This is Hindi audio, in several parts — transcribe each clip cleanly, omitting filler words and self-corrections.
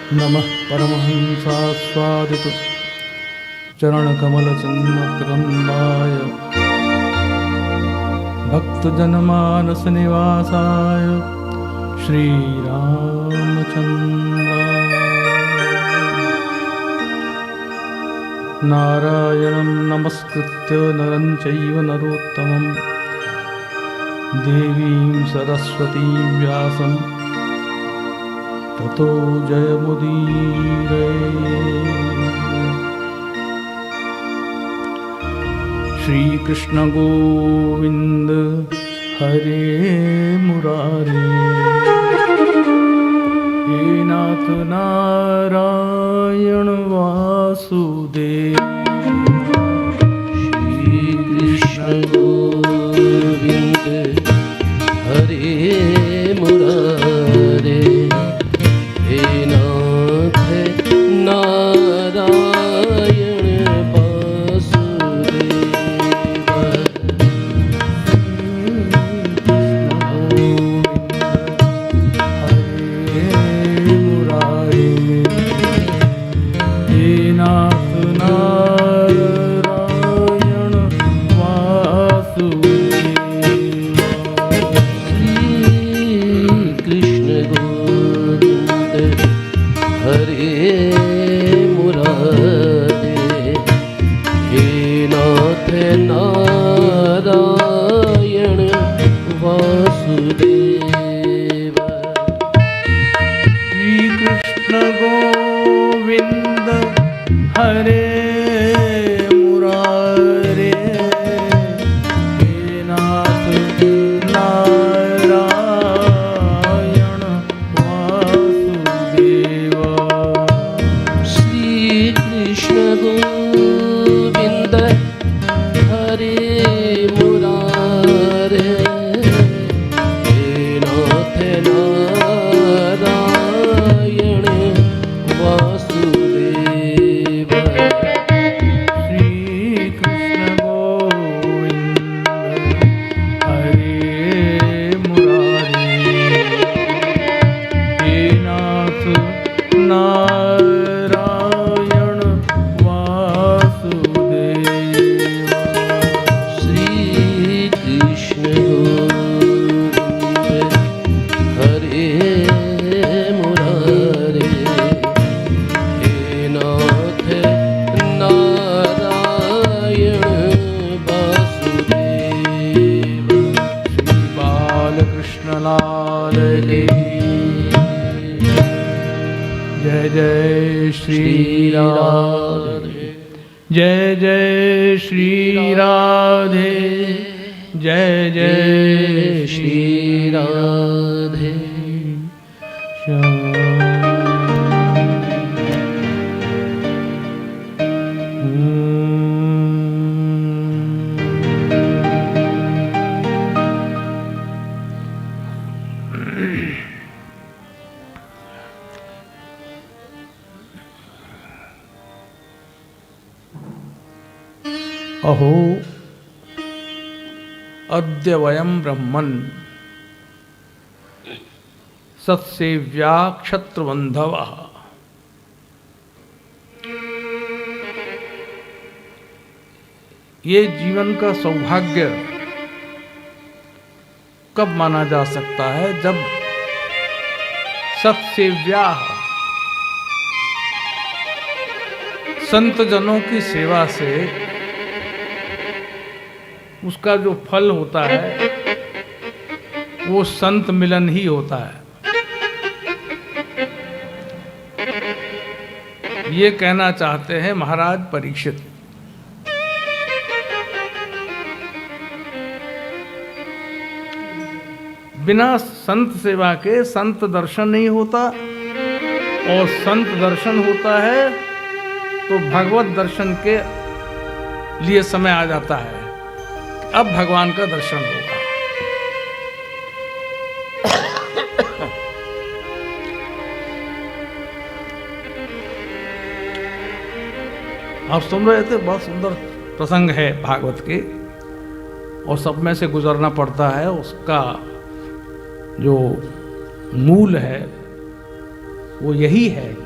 नमः परमहंसास्वादित चरणकमलचिन्मकरन्दाय भक्तजनमानसनिवासाय श्रीरामचन्द्राय। नारायणं नमस्कृत्य नरं चैव नरोत्तमं देवीं सरस्वतीं व्यासं ततो जयमुदीरये। श्रीकृष्ण गोविंद हरे मुरारे, हे नाथ नारायण वासुदेव। श्रीकृष्ण गोविंद हरे मुरारे, हे नाथ नारायण वासुदेव। हरे मुरारे, हे नाथ नारायण वासुदेव। श्रीकृष्ण गोविंद हरे मुरारे, हे नाथ नारायण वासुदेव। श्रीकृष्ण गोविंद हरे मुरारे, हे नाथ नारायण वासुदेव। श्रीकृष्ण गोविंद हरे मुरारे, हे नाथ नारायण वासुदेव। श्रीकृष्ण गोविंद हरे मुरारे, हे नाथ नारायण वासुदेव। श्रीकृष्ण गोविंद हरे मुरारे, हे नाथ नारायण वासुदेव। श्री बालकृष्ण लाल की जय जय श्री राधे, जय जय श्री राधे, जय जय श्री राधे। अहो अद्य वयं ब्रह्मन् सत्सेव्या क्षत्रबंधवः। ये जीवन का सौभाग्य कब माना जा सकता है? जब सत्सेव्या संत जनों की सेवा से उसका जो फल होता है वो संत मिलन ही होता है। ये कहना चाहते हैं महाराज परीक्षित। बिना संत सेवा के संत दर्शन नहीं होता, और संत दर्शन होता है तो भगवत दर्शन के लिए समय आ जाता है। अब भगवान का दर्शन होगा। आप सुन रहे थे, बहुत सुंदर प्रसंग है भागवत के, और सब में से गुजरना पड़ता है। उसका जो मूल है वो यही है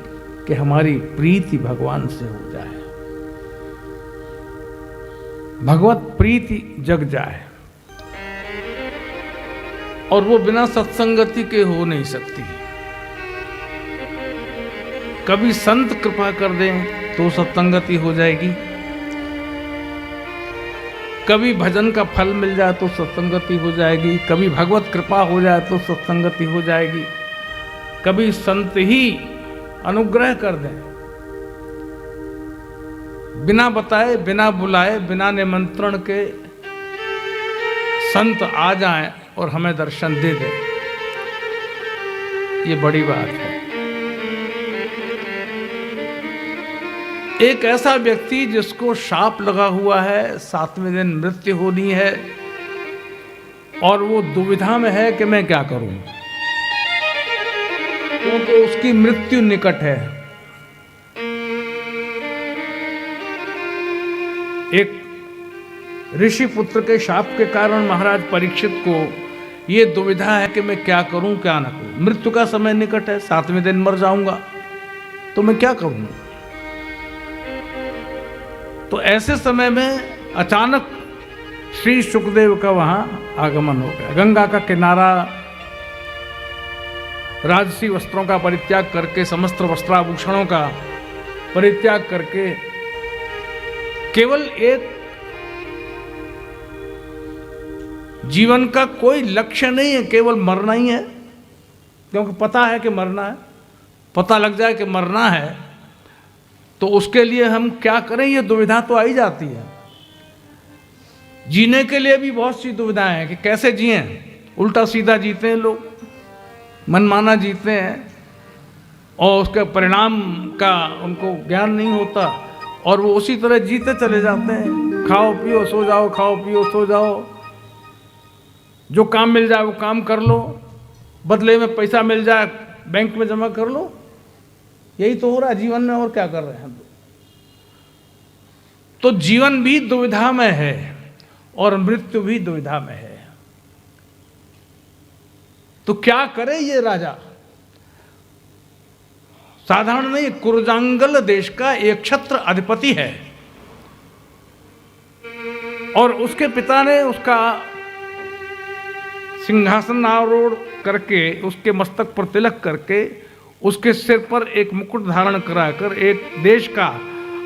कि हमारी प्रीति भगवान से हो जाए, भगवत प्रीति जग जाए। और वो बिना सत्संगति के हो नहीं सकती। कभी संत कृपा कर दें तो सत्संगति हो जाएगी, कभी भजन का फल मिल जाए तो सत्संगति हो जाएगी, कभी भगवत कृपा हो जाए तो सत्संगति हो जाएगी, कभी संत ही अनुग्रह कर दें, बिना बताए, बिना बुलाए, बिना निमंत्रण के संत आ जाएं और हमें दर्शन दे दें, ये बड़ी बात है। एक ऐसा व्यक्ति जिसको शाप लगा हुआ है, 7वें दिन मृत्यु होनी है और वो दुविधा में है कि मैं क्या करूं, क्योंकि उसकी मृत्यु निकट है। एक ऋषि पुत्र के शाप के कारण महाराज परीक्षित को ये दुविधा है कि मैं क्या करूं क्या ना करूं। मृत्यु का समय निकट है, 7वें दिन मर जाऊंगा तो मैं क्या करूं। तो ऐसे समय में अचानक श्री सुखदेव का वहां आगमन हो गया। गंगा का किनारा, राजसी वस्त्रों का परित्याग करके, समस्त वस्त्राभूषणों का परित्याग करके केवल एक जीवन का कोई लक्ष्य नहीं है, केवल मरना ही है। क्योंकि पता है कि मरना है, पता लग जाए कि मरना है तो उसके लिए हम क्या करें, ये दुविधा तो आ ही जाती है। जीने के लिए भी बहुत सी दुविधाएं हैं कि कैसे जिए। उल्टा सीधा जीते हैं लोग, मनमाना जीते हैं और उसके परिणाम का उनको ज्ञान नहीं होता और वो उसी तरह जीते चले जाते हैं। खाओ पियो सो जाओ, खाओ पियो सो जाओ, जो काम मिल जाए वो काम कर लो, बदले में पैसा मिल जाए बैंक में जमा कर लो। यही तो हो रहा है जीवन में, और क्या कर रहे हैं हम। तो जीवन भी दुविधा में है और मृत्यु भी दुविधा में है। तो क्या करे ये राजा, साधारण नहीं, कुरजांगल देश का एक क्षत्र अधिपति है और उसके पिता ने उसका सिंहासन आरूढ़ करके, उसके मस्तक पर तिलक करके, उसके सिर पर एक मुकुट धारण कराकर एक देश का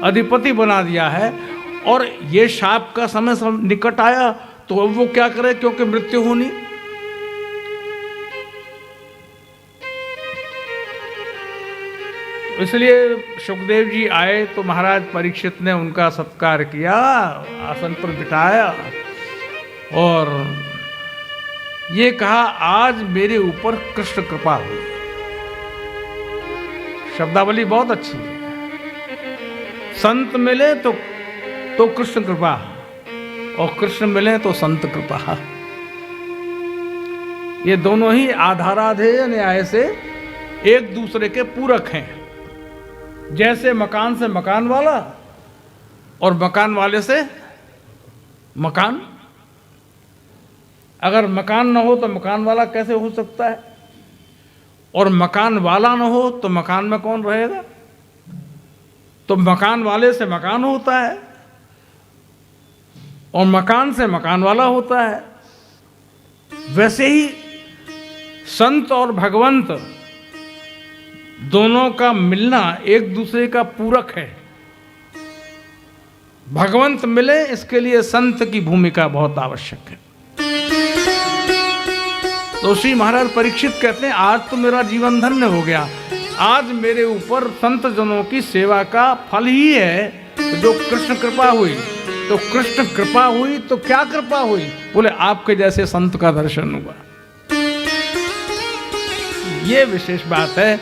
अधिपति बना दिया है। और ये शाप का समय निकट आया तो अब वो क्या करे, क्योंकि मृत्यु होनी। इसलिए सुखदेव जी आए तो महाराज परीक्षित ने उनका सत्कार किया, आसन पर बिठाया और ये कहा, आज मेरे ऊपर कृष्ण कृपा हुई। शब्दावली बहुत अच्छी है। संत मिले तो कृष्ण कृपा और कृष्ण मिले तो संत कृपा। ये दोनों ही आधाराधेय न्याय से एक दूसरे के पूरक हैं। जैसे मकान से मकान वाला और मकान वाले से मकान। अगर मकान न हो तो मकान वाला कैसे हो सकता है, और मकान वाला न हो तो मकान में कौन रहेगा। तो मकान वाले से मकान होता है और मकान से मकान वाला होता है। वैसे ही संत और भगवंत दोनों का मिलना एक दूसरे का पूरक है। भगवंत मिले, इसके लिए संत की भूमिका बहुत आवश्यक है। तो श्री महाराज परीक्षित कहते हैं, आज तो मेरा जीवन धन्य हो गया। आज मेरे ऊपर संत जनों की सेवा का फल ही है जो कृष्ण कृपा हुई। तो कृष्ण कृपा हुई तो क्या कृपा हुई, बोले आपके जैसे संत का दर्शन हुआ। ये विशेष बात है।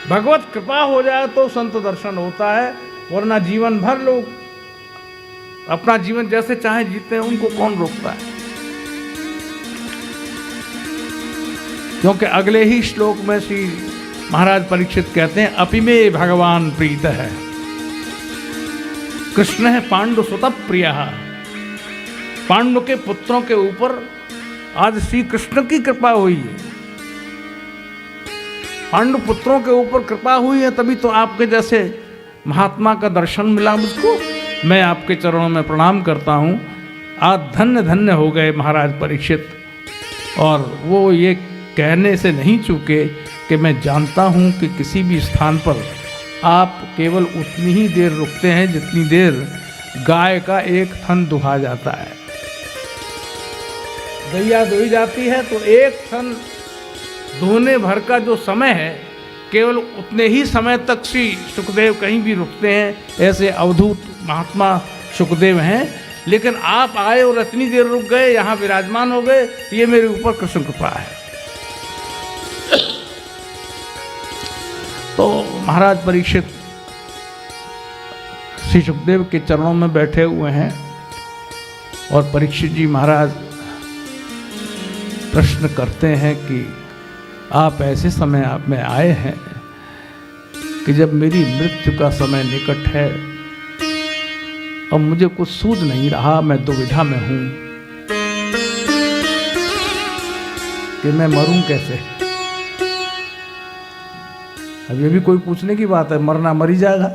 भगवत कृपा हो जाए तो संत दर्शन होता है, वरना जीवन भर लोग अपना जीवन जैसे चाहे जीते हैं, उनको कौन रोकता है। क्योंकि अगले ही श्लोक में श्री महाराज परीक्षित कहते हैं, अपि में भगवान प्रीत है, कृष्ण है पांडु सुत प्रिय। पांडु के पुत्रों के ऊपर आज श्री कृष्ण की कृपा हुई है पांडु पुत्रों के ऊपर कृपा हुई है, तभी तो आपके जैसे महात्मा का दर्शन मिला मुझको। मैं आपके चरणों में प्रणाम करता हूँ। आज धन्य धन्य हो गए महाराज परीक्षित। और वो ये कहने से नहीं चूके कि मैं जानता हूँ कि किसी भी स्थान पर आप केवल उतनी ही देर रुकते हैं जितनी देर गाय का एक थन दुहा जाता है। गैया दुही जाती है तो एक थन धोने भर का जो समय है, केवल उतने ही समय तक श्री सुखदेव कहीं भी रुकते हैं। ऐसे अवधूत महात्मा सुखदेव हैं। लेकिन आप आए और इतनी देर रुक गए, यहाँ विराजमान हो गए, ये मेरे ऊपर कृष्ण कृपा है। तो महाराज परीक्षित श्री सुखदेव के चरणों में बैठे हुए हैं और परीक्षित जी महाराज प्रश्न करते हैं कि आप ऐसे समय आप में आए हैं कि जब मेरी मृत्यु का समय निकट है और मुझे कुछ सूझ नहीं रहा, मैं दुविधा में हूं कि मैं मरूं कैसे। अब ये भी कोई पूछने की बात है, मरना मर ही जाएगा,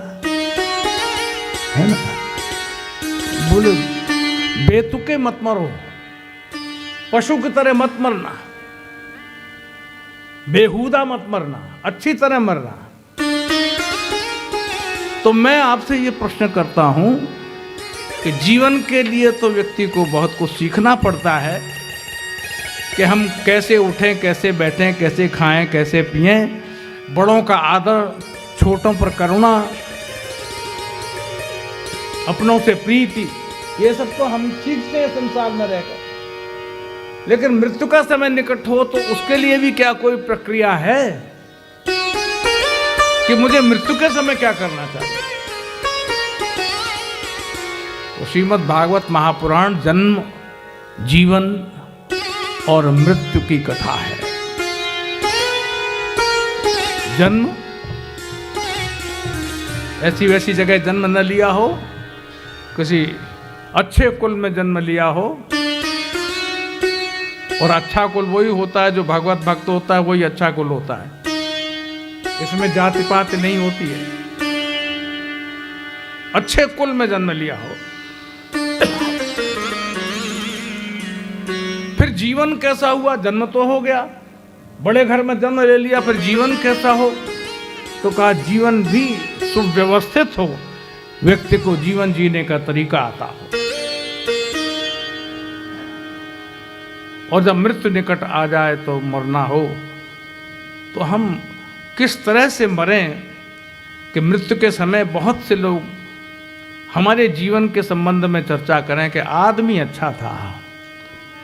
है ना। बोले बेतुके मत मरो, पशु की तरह मत मरना, बेहुदा मत मरना, अच्छी तरह मरना। तो मैं आपसे ये प्रश्न करता हूं कि जीवन के लिए तो व्यक्ति को बहुत कुछ सीखना पड़ता है कि हम कैसे उठें, कैसे बैठें, कैसे खाएं, कैसे पिएं, बड़ों का आदर, छोटों पर करुणा, अपनों से प्रीति, ये सब तो हम सीखते हैं संसार में रहकर। लेकिन मृत्यु का समय निकट हो तो उसके लिए भी क्या कोई प्रक्रिया है कि मुझे मृत्यु के समय क्या करना चाहिए। तो श्रीमद् भागवत महापुराण जन्म, जीवन और मृत्यु की कथा है। जन्म, ऐसी वैसी जगह जन्म न लिया हो, किसी अच्छे कुल में जन्म लिया हो, और अच्छा कुल वही होता है जो भगवत भक्त होता है, वही अच्छा कुल होता है। इसमें जाति पाति नहीं होती है। अच्छे कुल में जन्म लिया हो। फिर जीवन कैसा हुआ, जन्म तो हो गया, बड़े घर में जन्म ले लिया, फिर जीवन कैसा हो, तो कहा जीवन भी सुव्यवस्थित हो, व्यक्ति को जीवन जीने का तरीका आता हो। और जब मृत्यु निकट आ जाए तो मरना हो, तो हम किस तरह से मरें कि मृत्यु के समय बहुत से लोग हमारे जीवन के संबंध में चर्चा करें कि आदमी अच्छा था,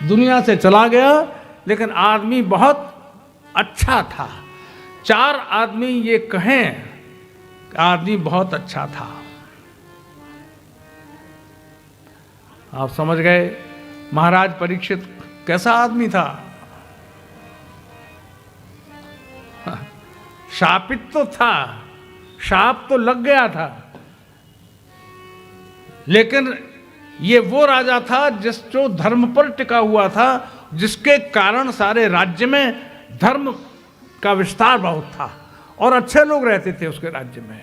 दुनिया से चला गया लेकिन आदमी बहुत अच्छा था। 4 आदमी ये कहें कि आदमी बहुत अच्छा था। आप समझ गए महाराज परीक्षित कैसा आदमी था। शापित तो था, शाप तो लग गया था, लेकिन ये वो राजा था जो धर्म पर टिका हुआ था, जिसके कारण सारे राज्य में धर्म का विस्तार बहुत था और अच्छे लोग रहते थे उसके राज्य में,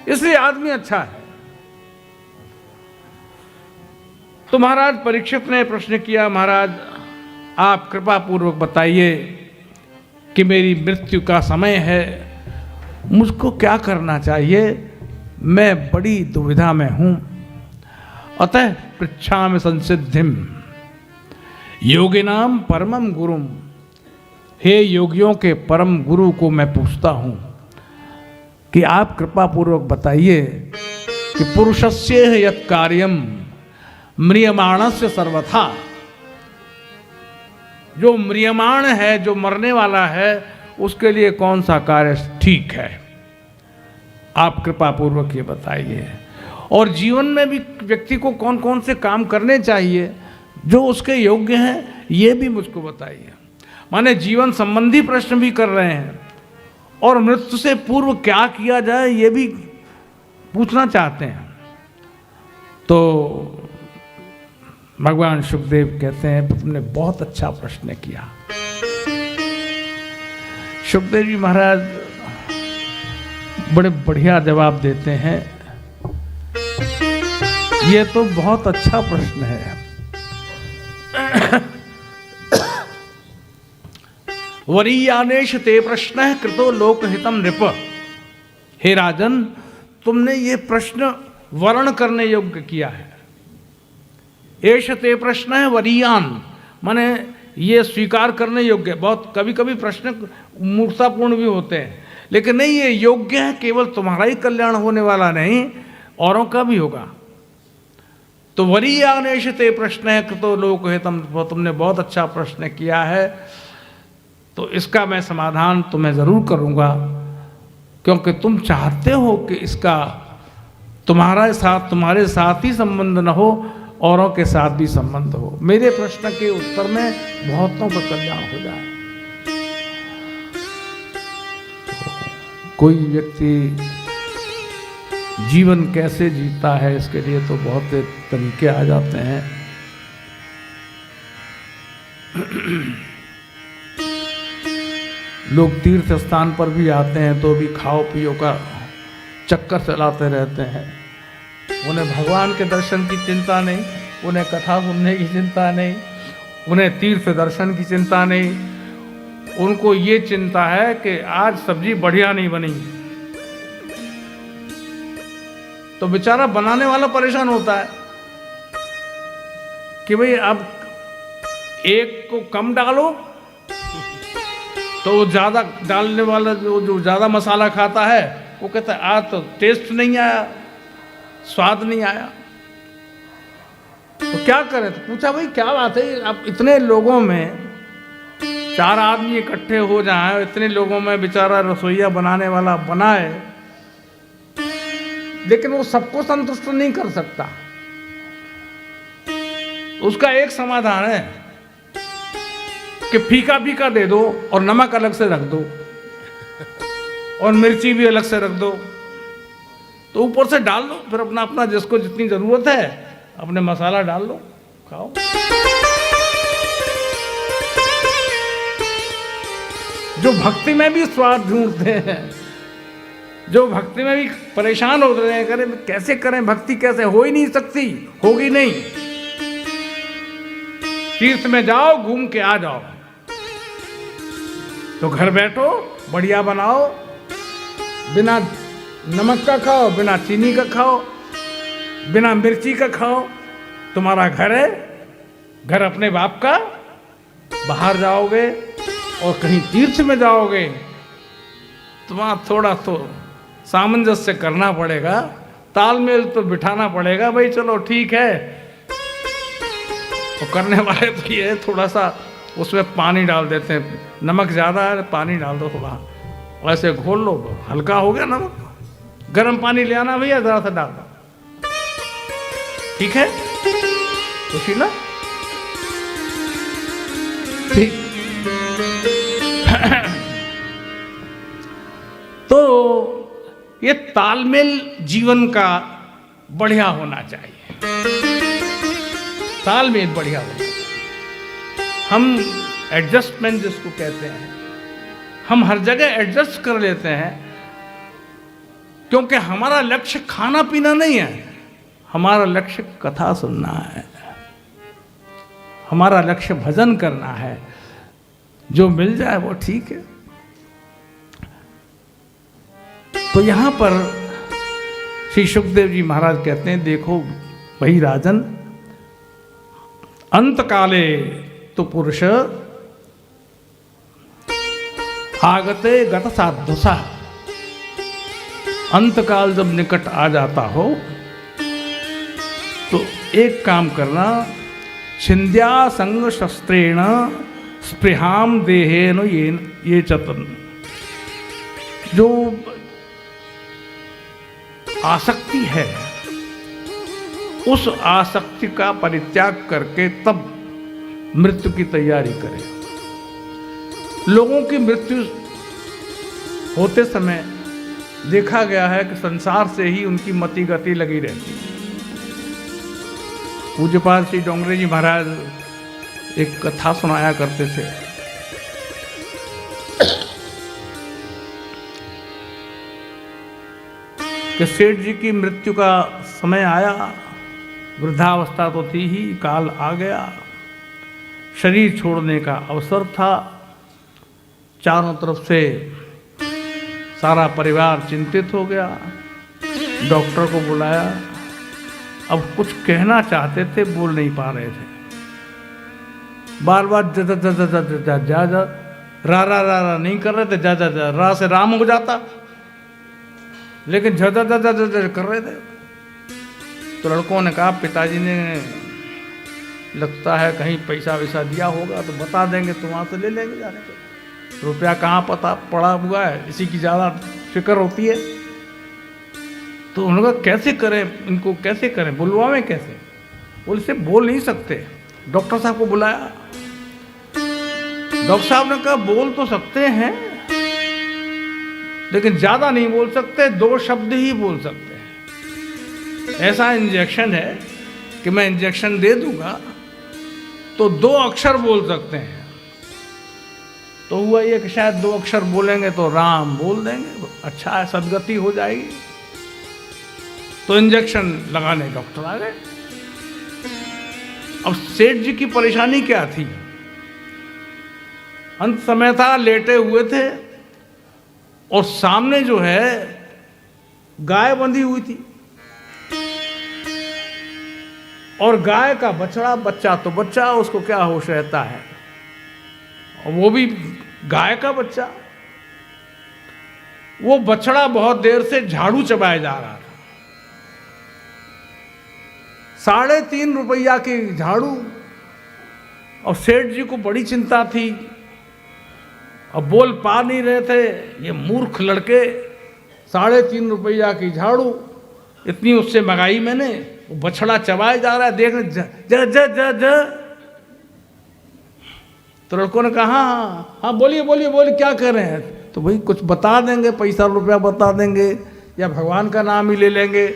इसलिए आदमी अच्छा है। तो महाराज परीक्षित ने प्रश्न किया, महाराज आप कृपा पूर्वक बताइए कि मेरी मृत्यु का समय है, मुझको क्या करना चाहिए, मैं बड़ी दुविधा में हूं। अतः पृच्छामि संसिद्धिम योगिनाम परमम गुरुम, हे योगियों के परम गुरु को मैं पूछता हूं कि आप कृपा पूर्वक बताइए कि पुरुषस्य यत् कार्यम म्रियमाणस्य सर्वथा, जो म्रियमाण है, जो मरने वाला है, उसके लिए कौन सा कार्य ठीक है, आप कृपा पूर्वक ये बताइए। और जीवन में भी व्यक्ति को कौन कौन से काम करने चाहिए जो उसके योग्य हैं, ये भी मुझको बताइए। माने जीवन संबंधी प्रश्न भी कर रहे हैं और मृत्यु से पूर्व क्या किया जाए ये भी पूछना चाहते हैं। तो भगवान सुखदेव कहते हैं तुमने बहुत अच्छा प्रश्न किया। सुखदेव जी महाराज बड़े बढ़िया जवाब देते हैं। ये तो बहुत अच्छा प्रश्न है। वरीयानेश ते प्रश्न कृतो लोकहितम नृप। हे राजन, तुमने ये प्रश्न वर्ण करने योग्य किया है। एष ते प्रश्न है वरीयान, माने ये स्वीकार करने योग्य। बहुत कभी कभी प्रश्न मूर्खतापूर्ण भी होते हैं, लेकिन नहीं, ये योग्य है। केवल तुम्हारा ही कल्याण होने वाला नहीं, औरों का भी होगा। तो वरीयानेश ते प्रश्न है कृतो लोकहितम, तुमने बहुत अच्छा प्रश्न किया है, तो इसका मैं समाधान तुम्हें ज़रूर करूँगा, क्योंकि तुम चाहते हो कि इसका तुम्हारे साथ ही संबंध न हो, औरों के साथ भी संबंध हो। मेरे प्रश्न के उत्तर में बहुतों का कल्याण हो जाए। कोई व्यक्ति जीवन कैसे जीता है, इसके लिए तो बहुत तरीके आ जाते हैं। लोग तीर्थ स्थान पर भी आते हैं तो भी खाओ पियो का चक्कर चलाते रहते हैं। उन्हें भगवान के दर्शन की चिंता नहीं, उन्हें कथा सुनने की चिंता नहीं, उन्हें तीर्थ दर्शन की चिंता नहीं। उनको ये चिंता है कि आज सब्जी बढ़िया नहीं बनी, तो बेचारा बनाने वाला परेशान होता है कि भाई अब एक को कम डालो, तो ज्यादा डालने वाला जो ज्यादा मसाला खाता है वो कहता है आज तो टेस्ट नहीं आया, स्वाद नहीं आया। तो क्या करें? तो पूछा भाई क्या बात है, अब इतने लोगों में 4 आदमी इकट्ठे हो जाएं, इतने लोगों में बेचारा रसोईया बनाने वाला बनाए, लेकिन वो सबको संतुष्ट नहीं कर सकता। उसका एक समाधान है कि फीका फीका दे दो और नमक अलग से रख दो और मिर्ची भी अलग से रख दो, तो ऊपर से डाल दो, फिर अपना अपना जिसको जितनी जरूरत है अपने मसाला डाल दो, खाओ। जो भक्ति में भी स्वाद ढूंढते हैं, जो भक्ति में भी परेशान हो रहे हैं, करें कैसे करें भक्ति, कैसे हो ही नहीं सकती, होगी नहीं। तीर्थ में जाओ, घूम के आ जाओ, तो घर बैठो, बढ़िया बनाओ, बिना नमक का खाओ, बिना चीनी का खाओ, बिना मिर्ची का खाओ, तुम्हारा घर है, घर अपने बाप का। बाहर जाओगे और कहीं तीर्थ में जाओगे, तुम्हारा थोड़ा तो सामंजस्य करना पड़ेगा, तालमेल तो बिठाना पड़ेगा। भाई चलो ठीक है, तो करने वाले तो ये थोड़ा सा उसमें पानी डाल देते हैं, नमक ज़्यादा है पानी डाल दो थोड़ा, ऐसे घोल लो, हल्का हो गया नमक। गर्म पानी ले आना भैया, ज़रा सा डाल दो, ठीक है सुशीला, ठीक। तो ये तालमेल जीवन का बढ़िया होना चाहिए, तालमेल बढ़िया होना चाहिए। हम एडजस्टमेंट जिसको कहते हैं, हम हर जगह एडजस्ट कर लेते हैं, क्योंकि हमारा लक्ष्य खाना पीना नहीं है, हमारा लक्ष्य कथा सुनना है, हमारा लक्ष्य भजन करना है। जो मिल जाए वो ठीक है। तो यहां पर श्री सुखदेव जी महाराज कहते हैं, देखो भाई राजन, अंत काले तो पुरुष आगते गत साधुसा। अंतकाल जब निकट आ जाता हो तो एक काम करना, छिंद्या संग शस्त्रेण स्पृहाम देहेन ये चतन। जो आसक्ति है, उस आसक्ति का परित्याग करके तब मृत्यु की तैयारी करें। लोगों की मृत्यु होते समय देखा गया है कि संसार से ही उनकी मति गति लगी रहती है। पूज्यपाल श्री डोंगरे जी महाराज एक कथा सुनाया करते थे कि सेठ जी की मृत्यु का समय आया, वृद्धावस्था तो थी ही, काल आ गया, शरीर छोड़ने का अवसर था। चारों तरफ से सारा परिवार चिंतित हो गया। डॉक्टर को बुलाया। अब कुछ कहना चाहते थे, बोल नहीं पा रहे थे। बार बार जा जा जा जा जा जा जा जा रा रा रा रा नहीं कर रहे थे, जा जा जा रा से राम हो जाता, लेकिन जा जा जा जा जा जा कर रहे थे। तो लड़कों ने कहा, पिताजी ने लगता है कहीं पैसा वैसा दिया होगा तो बता देंगे, तो वहाँ से ले लेंगे जाने के। रुपया कहाँ पता पड़ा हुआ है, इसी की ज़्यादा फिक्र होती है। तो उन्होंने कहा कैसे करें, इनको कैसे करें, बुलवावें कैसे? बोले से बोल नहीं सकते। डॉक्टर साहब को बुलाया। डॉक्टर साहब ने कहा बोल तो सकते हैं, लेकिन ज़्यादा नहीं बोल सकते, 2 शब्द ही बोल सकते हैं। ऐसा इंजेक्शन है कि मैं इंजेक्शन दे दूंगा तो 2 अक्षर बोल सकते हैं। तो हुआ ये कि शायद 2 अक्षर बोलेंगे तो राम बोल देंगे, अच्छा है, सदगति हो जाएगी। तो इंजेक्शन लगाने डॉक्टर आ गए। अब सेठ जी की परेशानी क्या थी? अंत समय था, लेटे हुए थे और सामने जो है गाय बंधी हुई थी, और गाय का बछड़ा, बच्चा तो बच्चा, उसको क्या होश रहता है, और वो भी गाय का बच्चा। वो बछड़ा बहुत देर से झाड़ू चबाया जा रहा था। 3.5 रुपया की झाड़ू। और सेठ जी को बड़ी चिंता थी, अब बोल पा नहीं रहे थे। ये मूर्ख लड़के, 3.5 रुपया की झाड़ू इतनी उससे मंगाई मैंने, वो बछड़ा चबाया जा रहा है, देखने जा जा जा जा। तो लड़कों ने कहा हाँ हाँ बोलिए बोलिए बोलिए, क्या कर रहे हैं? तो भाई कुछ बता देंगे, पैसा रुपया बता देंगे, या भगवान का नाम ही ले लेंगे।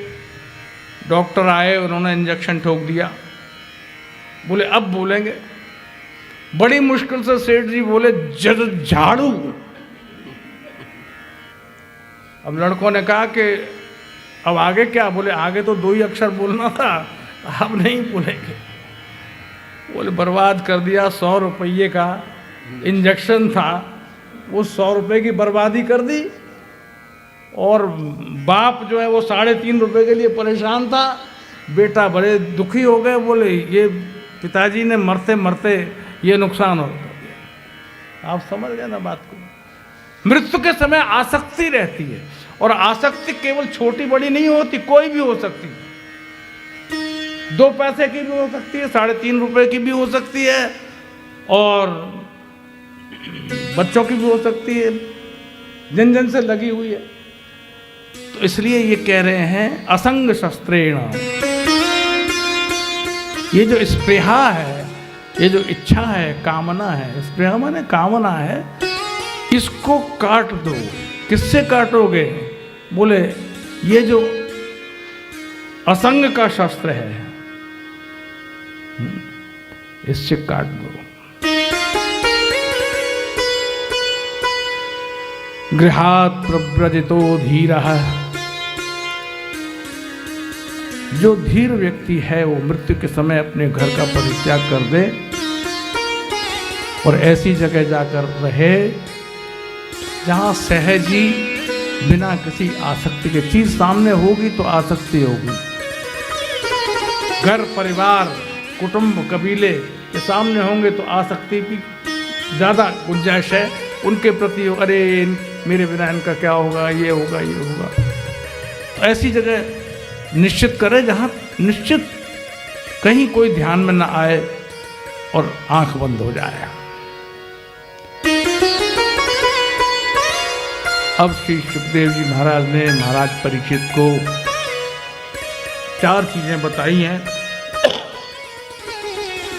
डॉक्टर आए, उन्होंने इंजेक्शन ठोक दिया। बोले अब बोलेंगे। बड़ी मुश्किल से सेठ जी बोले झाड़ू। अब लड़कों ने कहा कि अब आगे क्या? बोले आगे तो 2 ही अक्षर बोलना था, अब नहीं बोलेंगे। बोले बर्बाद कर दिया, 100 रुपये का इंजेक्शन था, वो 100 रुपये की बर्बादी कर दी। और बाप जो है वो 3.5 रुपये के लिए परेशान था। बेटा बड़े दुखी हो गए, बोले ये पिताजी ने मरते मरते ये नुकसान हो गया। आप समझ गए ना बात को? मृत्यु के समय आसक्ति रहती है, और आसक्ति केवल छोटी बड़ी नहीं होती, कोई भी हो सकती है। 2 पैसे की भी हो सकती है, 3.5 रुपये की भी हो सकती है, और बच्चों की भी हो सकती है, जन जन से लगी हुई है। तो इसलिए ये कह रहे हैं असंग शस्त्रेण। ये जो स्पृहा है, ये जो इच्छा है, कामना है, स्पृहा माने कामना है, इसको काट दो। किससे काटोगे? बोले ये जो असंग का शस्त्र है, इससे काट दो। गृहात् प्रव्रजितो धीरः। जो धीर व्यक्ति है वो मृत्यु के समय अपने घर का परित्याग कर दे और ऐसी जगह जाकर रहे जहां सहजी, बिना किसी आसक्ति के, चीज सामने होगी तो आसक्ति होगी। घर परिवार कुटुंब कबीले के सामने होंगे तो आसक्ति की ज़्यादा गुंजाइश है उनके प्रति। अरे मेरे बिना इनका क्या होगा, ये होगा ये होगा। तो ऐसी जगह निश्चित करें जहाँ निश्चित कहीं कोई ध्यान में ना आए और आंख बंद हो जाए। अब श्री सुखदेव जी महाराज ने महाराज परीक्षित को 4 चीजें बताई हैं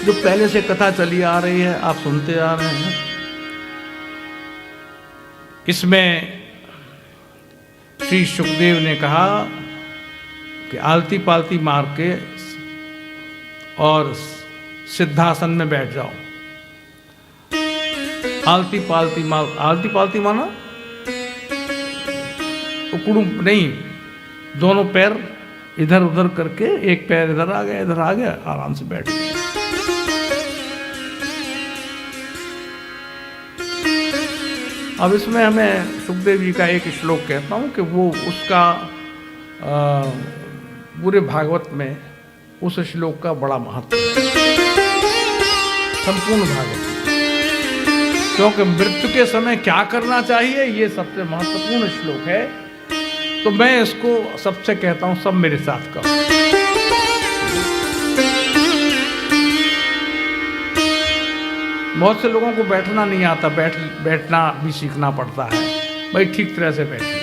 जो पहले से कथा चली आ रही है, आप सुनते आ रहे हैं। इसमें श्री सुखदेव ने कहा कि आलती पालती मार के और सिद्धासन में बैठ जाओ। आलती पालती माना उकड़ू नहीं, दोनों पैर इधर उधर करके, एक पैर इधर आ गया, आराम से बैठ गए। अब इसमें हमें सुखदेव जी का एक श्लोक कहता हूं कि वो उसका पूरे भागवत में उस श्लोक का बड़ा महत्व है, संपूर्ण भागवत, क्योंकि मृत्यु के समय क्या करना चाहिए ये सबसे महत्वपूर्ण श्लोक है। तो मैं इसको सबसे कहता हूं, सब मेरे साथ करो। बहुत से लोगों को बैठना नहीं आता, बैठना भी सीखना पड़ता है। भाई ठीक तरह से बैठिए,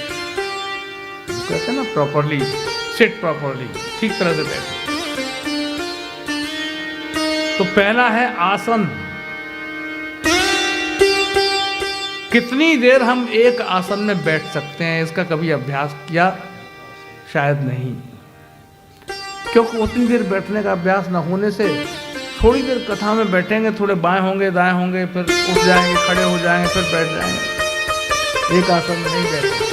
कहते हैं ना प्रॉपरली, सिट प्रॉपरली, ठीक तरह से बैठिए। तो पहला है आसन। कितनी देर हम एक आसन में बैठ सकते हैं, इसका कभी अभ्यास किया? शायद नहीं, क्योंकि उतनी देर बैठने का अभ्यास न होने से थोड़ी देर कथा में बैठेंगे, थोड़े बाएं होंगे दाएं होंगे, फिर उठ जाएंगे, खड़े हो जाएंगे, फिर बैठ जाएंगे, एक आसन में नहीं बैठेंगे।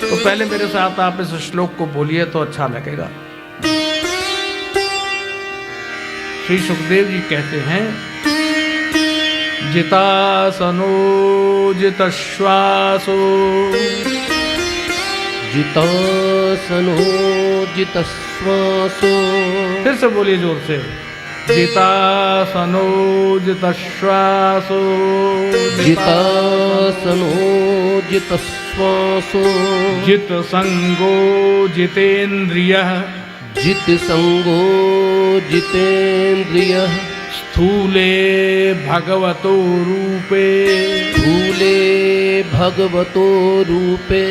तो पहले मेरे साथ आप इस श्लोक को बोलिए तो अच्छा लगेगा। श्री सुखदेव जी कहते हैं, जितासनो जितश्वासो, जितासनो जितश्वासो, फिर से बोलिए जोर से, जितासनो जितश्वासो, जितासनो जितश्वासो, जित संगो जितेन्द्रियः, जित संगो जितेन्द्रियः, स्थूले भगवतो रूपे, स्थूले भगवतो रूपे,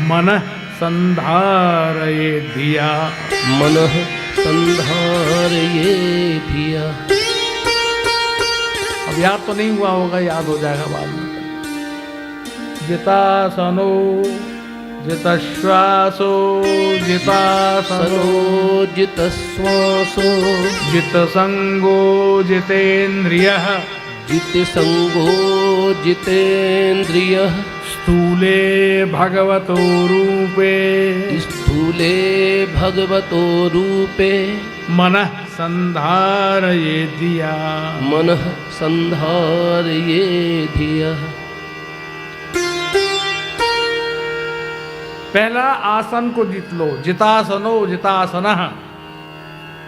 मनः संधारये धिया, मनः संधारये धिया। अब याद तो नहीं हुआ होगा, याद हो जाएगा बाद में। जितासनो जितश्वासो, जितासनो जितश्वासो, जितसंगो जितेन्द्रियः, जितसंगो जितेन्द्रियः, स्थूले भगवतो रूपे, स्थूले भगवतो रूपे, मनः संधारये धिया, मनः संधारये धिया। पहला आसन को जीत लो, जितासनो जितासनः,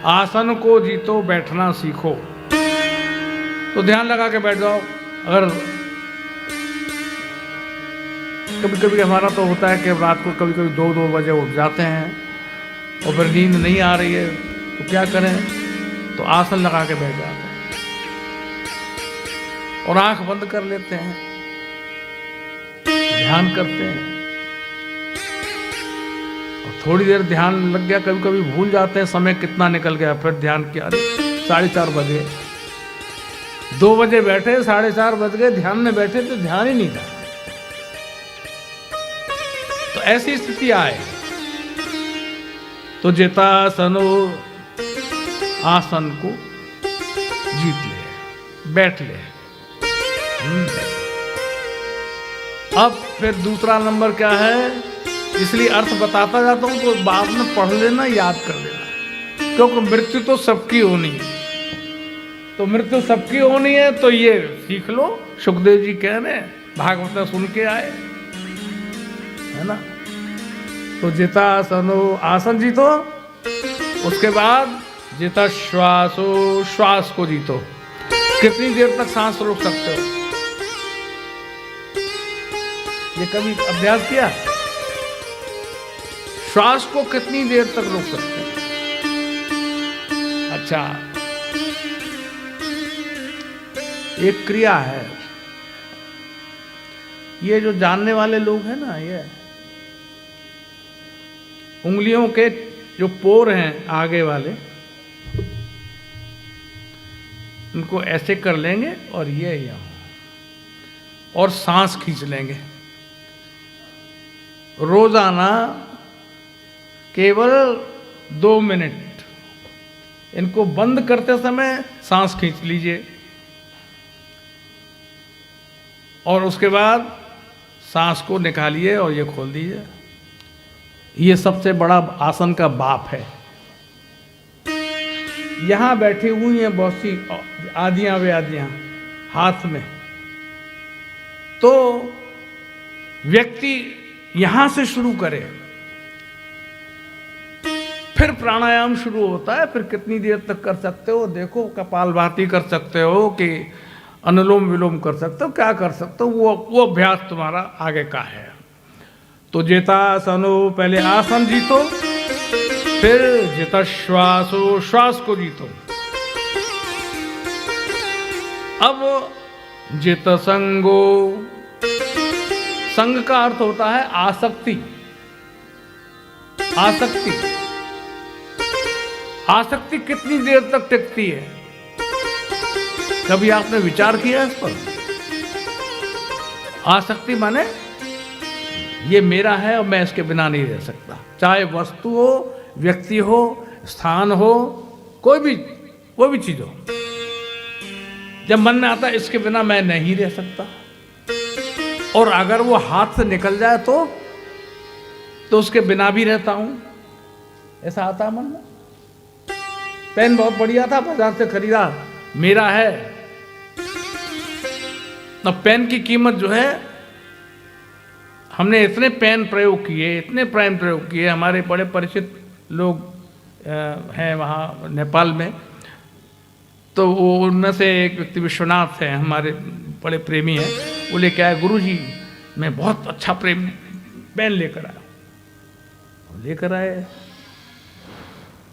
आसन को जीतो, बैठना सीखो। तो ध्यान लगा के बैठ जाओ। अगर कभी कभी हमारा तो होता है कि रात को कभी कभी 2-2 बजे उठ जाते हैं और फिर नींद नहीं आ रही है, तो क्या करें? तो आसन लगा के बैठ जाते हैं और आंख बंद कर लेते हैं, ध्यान करते हैं। थोड़ी देर ध्यान लग गया, कभी कभी भूल जाते हैं समय कितना निकल गया, फिर ध्यान किया, अरे 4:30 बजे, 2 बजे बैठे, 4:30 बज गए, ध्यान में बैठे तो ध्यान ही नहीं था। तो ऐसी स्थिति आए तो जितासनो, आसन को जीत ले, बैठ ले। अब फिर दूसरा नंबर क्या है, इसलिए अर्थ बताता जाता हूं तो बाद में पढ़ लेना, याद कर लेना, क्योंकि मृत्यु तो सबकी होनी है। तो मृत्यु सबकी होनी है तो ये सीख लो, सुखदेव जी कह रहे हैं, भागवत में सुन के आए, है ना। तो जितासनो, आसन जीतो, उसके बाद जिता श्वासो, श्वास को जीतो। कितनी देर तक सांस रोक सकते हो? ये कभी अभ्यास किया? श्वास को कितनी देर तक रोक सकते हैं? अच्छा, एक क्रिया है, ये जो जानने वाले लोग हैं ना, ये उंगलियों के जो पोर हैं आगे वाले, उनको ऐसे कर लेंगे और ये यहाँ, और सांस खींच लेंगे। रोजाना केवल 2 मिनट इनको बंद करते समय सांस खींच लीजिए और उसके बाद सांस को निकालिए और ये खोल दीजिए। ये सबसे बड़ा आसन का बाप है। यहां बैठी हुई हैं बहुत सी आदियां व्यादियां हाथ में, तो व्यक्ति यहां से शुरू करे, फिर प्राणायाम शुरू होता है। फिर कितनी देर तक कर सकते हो, देखो कपालभाति कर सकते हो कि अनुलोम विलोम कर सकते हो, क्या कर सकते हो, वो अभ्यास तुम्हारा आगे का है। तो जेतासनो, पहले आसन जीतो, फिर जितश्वासो, श्वास को जीतो। अब जित संगो, संग का अर्थ होता है आसक्ति। आसक्ति, आसक्ति कितनी देर तक टिकती है, कभी आपने विचार किया इस पर? आसक्ति माने ये मेरा है और मैं इसके बिना नहीं रह सकता, चाहे वस्तु हो, व्यक्ति हो, स्थान हो, कोई भी चीज हो। जब मन में आता है इसके बिना मैं नहीं रह सकता, और अगर वो हाथ से निकल जाए तो उसके बिना भी रहता हूं, ऐसा आता है मन में। पेन बहुत बढ़िया था, बाजार से खरीदा, मेरा है। अब पेन की कीमत जो है, हमने इतने पेन प्रयोग किए, इतने पेन प्रयोग किए, हमारे बड़े परिचित लोग हैं वहाँ नेपाल में, तो वो उनमें से एक व्यक्ति विश्वनाथ हैं, हमारे बड़े प्रेमी हैं। वो लेके आए, गुरुजी मैं बहुत अच्छा पेन लेकर आया। लेकर आए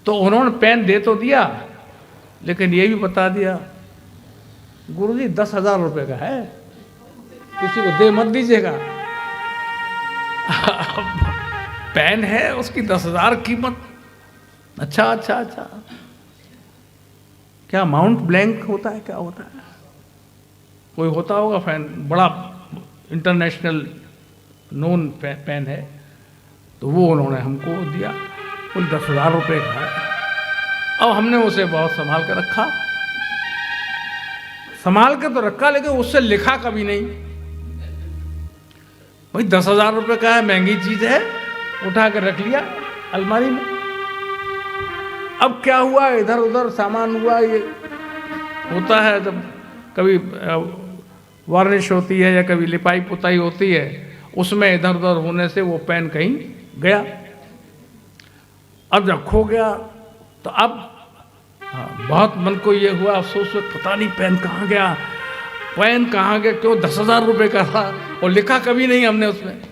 तो उन्होंने पेन दे तो दिया, लेकिन ये भी बता दिया गुरुजी 10,000 रुपये का है, किसी को दे मत दीजिएगा। पेन है, उसकी 10,000 कीमत। अच्छा अच्छा अच्छा, क्या माउंट ब्लैंक होता है, क्या होता है, कोई होता होगा पेन, बड़ा इंटरनेशनल नोन पेन है। तो वो उन्होंने हमको दिया, कुल 10,000 रुपये का है। अब हमने उसे बहुत संभाल के रखा, संभाल के तो रखा, लेकिन उससे लिखा कभी नहीं। भाई 10,000 रुपये का है, महंगी चीज है, उठा कर रख लिया अलमारी में। अब क्या हुआ, इधर उधर सामान हुआ, ये होता है जब कभी वार्निश होती है या कभी लिपाई पुताई होती है, उसमें इधर उधर होने से वो पेन कहीं गया। अब जब खो गया तो अब बहुत मन को ये हुआ, अफसोस, पता नहीं पेन कहाँ गया, पेन कहाँ गया, क्यों 10,000 रुपये का था और लिखा कभी नहीं हमने उसमें,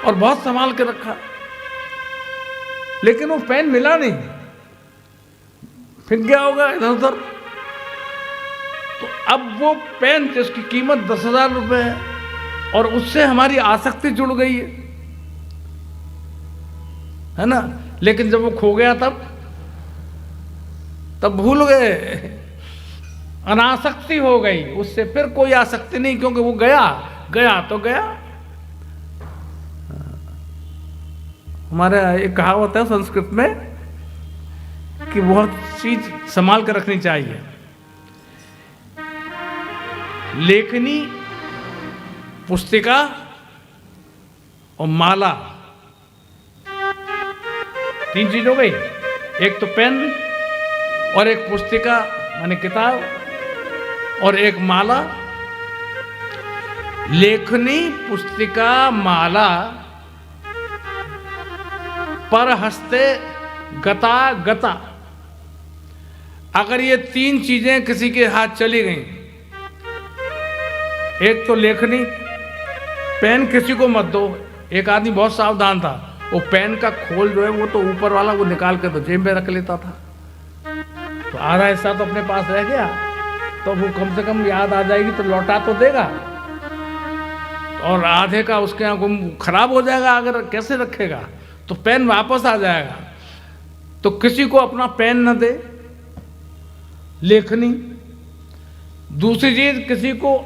और बहुत संभाल के रखा, लेकिन वो पेन मिला नहीं, फिर गया होगा इधर उधर। तो अब वो पेन जिसकी कीमत 10,000 रुपये है और उससे हमारी आसक्ति जुड़ गई है ना, लेकिन जब वो खो गया तब भूल गए, अनासक्ति हो गई उससे, फिर कोई आसक्ति नहीं, क्योंकि वो गया तो गया। हमारे एक कहावत है संस्कृत में कि बहुत चीज संभाल कर रखनी चाहिए। लेखनी, पुस्तिका और माला, 3 चीज हो गई। एक तो पेन, और एक पुस्तिका माने किताब, और एक माला। लेखनी, पुस्तिका, माला, पर हस्ते गता गता। अगर ये 3 चीजें किसी के हाथ चली गई, एक तो लेखनी, पेन किसी को मत दो। एक आदमी बहुत सावधान था, वो पेन का खोल जो है वो तो ऊपर वाला वो निकाल के तो जेब में रख लेता था, तो आधा हिस्सा तो अपने पास रह गया, तो वो कम से कम याद आ जाएगी तो लौटा तो देगा, और आधे का उसके यहाँ गुम खराब हो जाएगा अगर कैसे रखेगा, तो पेन वापस आ जाएगा। तो किसी को अपना पेन न दे, लेखनी। दूसरी चीज, किसी को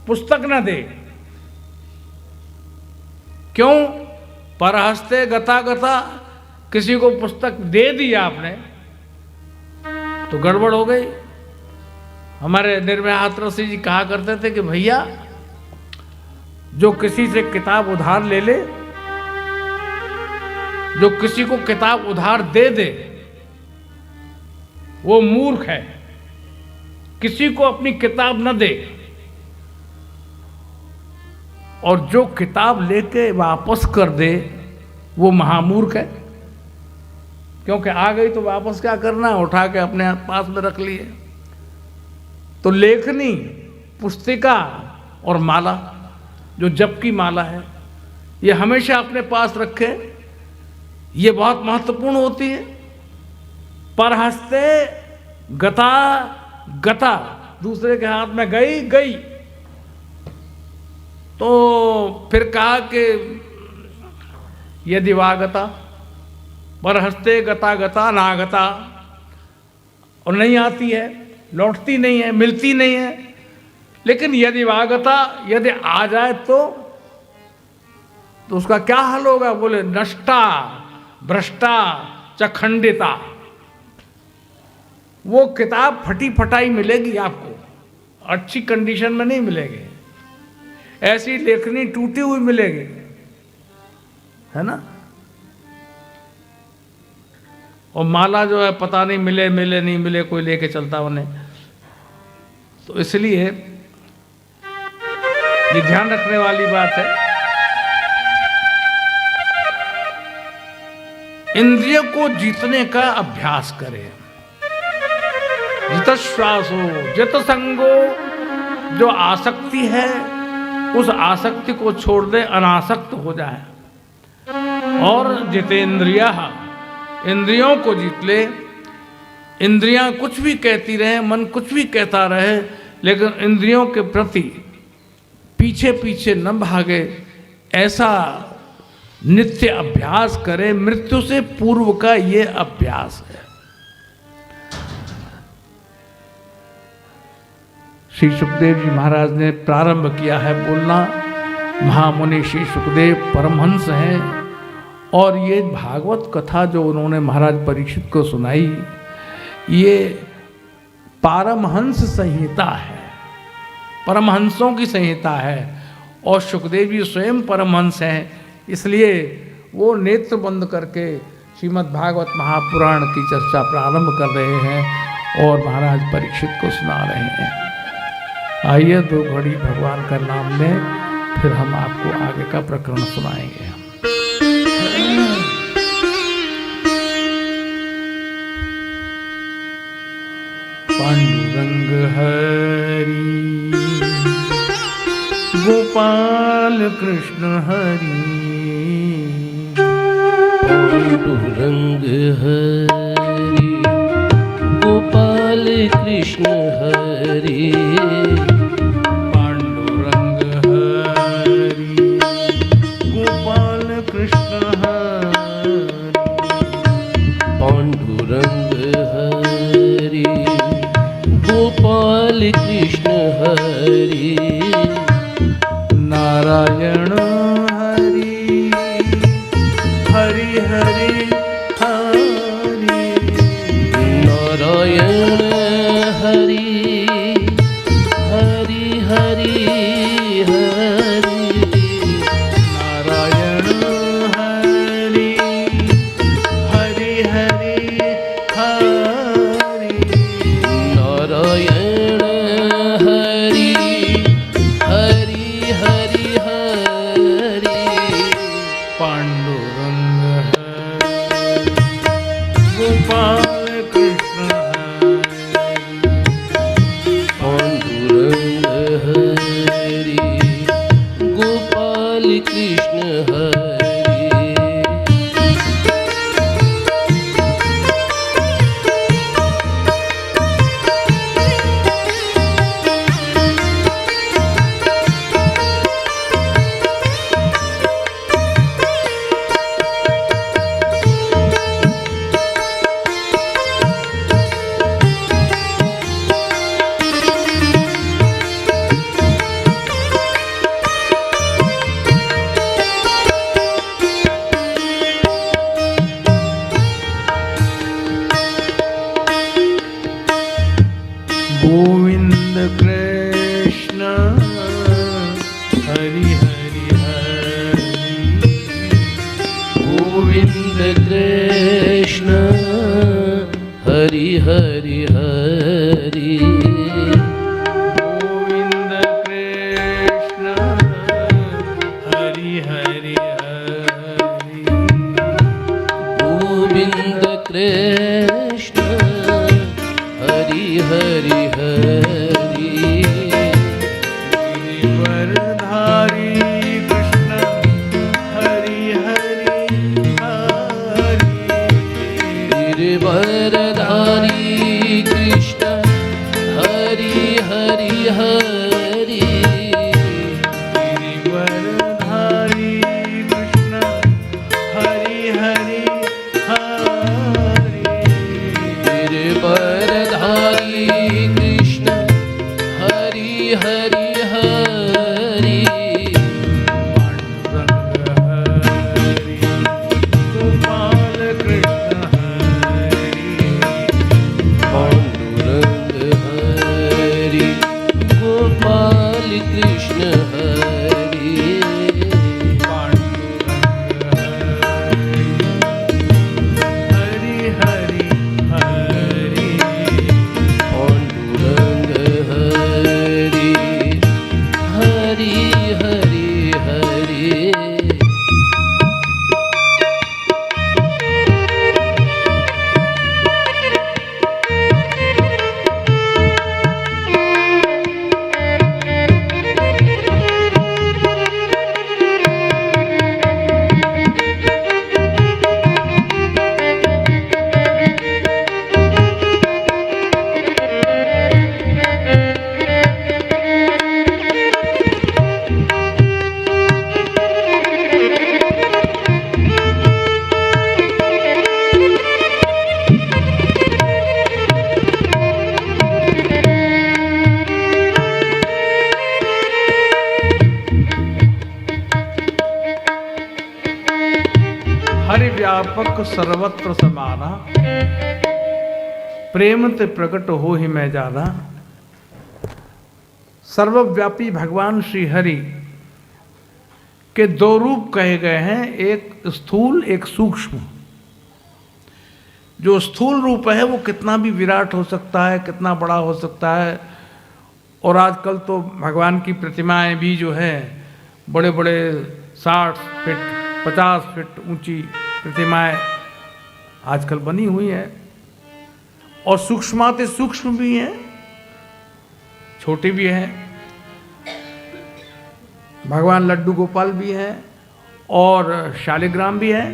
पुस्तक न दे। क्यों? परहस्ते गता गता, किसी को पुस्तक दे दी आपने तो गड़बड़ हो गई। हमारे निर्भय हाथरसी जी कहा करते थे कि भैया जो किसी से किताब उधार ले ले जो किसी को किताब उधार दे दे वो मूर्ख है, किसी को अपनी किताब न दे, और जो किताब लेके वापस कर दे वो महामूर्ख है, क्योंकि आ गई तो वापस क्या करना है, उठा के अपने पास में रख लिए। तो लेखनी, पुस्तिका और माला, जो जप की माला है, ये हमेशा अपने पास रखे, ये बहुत महत्वपूर्ण होती है। पर हंसते गता गता, दूसरे के हाथ में गई गई। तो फिर कहा कि यदि वागता, पर हंसते गता गता नागता, और नहीं आती है, लौटती नहीं है, मिलती नहीं है। लेकिन यदि वागता, यदि आ जाए तो उसका क्या हाल होगा? बोले नष्टा भ्रष्टा च खंडिता। वो किताब फटी फटाई मिलेगी आपको, अच्छी कंडीशन में नहीं मिलेगी, ऐसी लेखनी टूटी हुई मिलेगी, है ना। और माला जो है पता नहीं मिले मिले नहीं मिले, कोई लेके चलता उन्हें। तो इसलिए ये ध्यान रखने वाली बात है। इंद्रियों को जीतने का अभ्यास करें। जितश्वासो जित संगो, जो आसक्ति है उस आसक्ति को छोड़ दे, अनासक्त हो जाए। और जितेंद्रिया, इंद्रियों को जीत ले। इंद्रियां कुछ भी कहती रहे, मन कुछ भी कहता रहे, लेकिन इंद्रियों के प्रति पीछे पीछे न भागे, ऐसा नित्य अभ्यास करें। मृत्यु से पूर्व का ये अभ्यास है। श्री सुखदेव जी महाराज ने प्रारंभ किया है बोलना। महामुनि श्री सुखदेव परमहंस हैं, और ये भागवत कथा जो उन्होंने महाराज परीक्षित को सुनाई, ये पारमहंस संहिता है, परमहंसों की संहिता है। और सुखदेव जी स्वयं परमहंस हैं, इसलिए वो नेत्र बंद करके श्रीमद् भागवत महापुराण की चर्चा प्रारंभ कर रहे हैं और महाराज परीक्षित को सुना रहे हैं। आइए 2 घड़ी भगवान का नाम लें, फिर हम आपको आगे का प्रकरण सुनाएंगे। पांडुरंग हरि गोपाल कृष्ण हरि, पांडुरंग हरि गोपाल कृष्ण हरि, पांडुरंग हरि गोपाल कृष्ण हरि, पांडुरंग हरि गोपाल कृष्ण हरि, नारायण हरि हरि हरि हरि, नारायण हरि हरि हरि हरि, नारायण हरि हरि हरि हरि, नारायण हरि हरि हरि हरि, पांडुरंग हरि गोपाल कृष्ण हरि, पांडुरंग हरि गोपाल कृष्ण हरि। गिरिवरधारी कृष्ण हरि हरि हरि। गिरिवरधारी कृष्ण हरि हरि हरि। गिरिवरधारी कृष्ण हरि हरि हरि। गिरिवरधारी कृष्ण हरि हरि हरि। पांडुरंग हरि गोपाल कृष्ण हरि। पांडुरंग हरि पांडुरंग हरि हरि हरि हरि। हरि हरि हरि। हरि व्यापक सर्वत्र समाना, प्रेम ते प्रकट हो ही मैं जाना। सर्वव्यापी भगवान श्री हरि के दो रूप कहे गए हैं, एक स्थूल एक सूक्ष्म। जो स्थूल रूप है वो कितना भी विराट हो सकता है, कितना बड़ा हो सकता है। और आजकल तो भगवान की प्रतिमाएं भी जो है बड़े बड़े 60 फीट 50 फीट ऊंची प्रतिमाएं आजकल बनी हुई हैं। और सूक्ष्माति सूक्ष्म भी हैं, छोटी भी हैं। भगवान लड्डू गोपाल भी हैं और शालिग्राम भी हैं,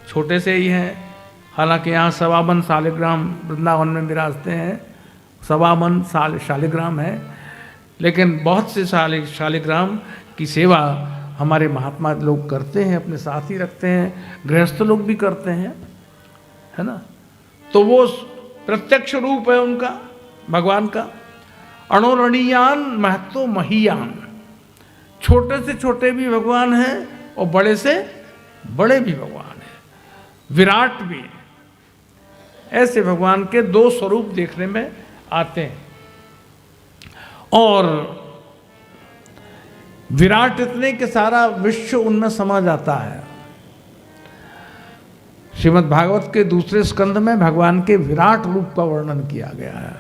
छोटे से ही हैं। हालांकि यहाँ 52 शालिग्राम वृंदावन में विराजते हैं, 52 शालिग्राम है। लेकिन बहुत से शालिग्राम की सेवा हमारे महात्मा लोग करते हैं, अपने साथ ही रखते हैं, गृहस्थ लोग भी करते हैं, है ना। तो वो प्रत्यक्ष रूप है उनका, भगवान का। अणोरणीयान महत्व महीयान, छोटे से छोटे भी भगवान हैं और बड़े से बड़े भी भगवान हैं, विराट भी है। ऐसे भगवान के दो स्वरूप देखने में आते हैं। और विराट इतने कि सारा विश्व उनमें समा जाता है। श्रीमद् भागवत के दूसरे स्कंद में भगवान के विराट रूप का वर्णन किया गया है।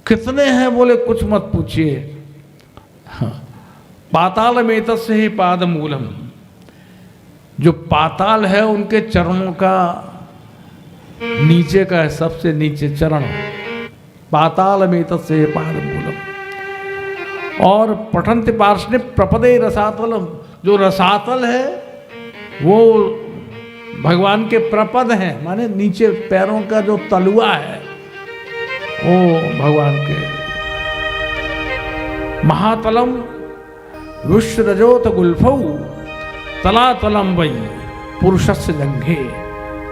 कितने हैं बोले कुछ मत पूछिए। पाताल में तस्य ही पाद मूलम, जो पाताल है उनके चरणों का नीचे का है, सबसे नीचे चरण, पाताल में तस्य ही पाद मूलम। और पठन्ति पार्षणे प्रपदे रसातलम, जो रसातल है वो भगवान के प्रपद हैं, माने नीचे पैरों का जो तलुआ है वो भगवान के। महातलम विश्वरजोत गुल्फौ तलातलम वै पुरुषस्य जंघे,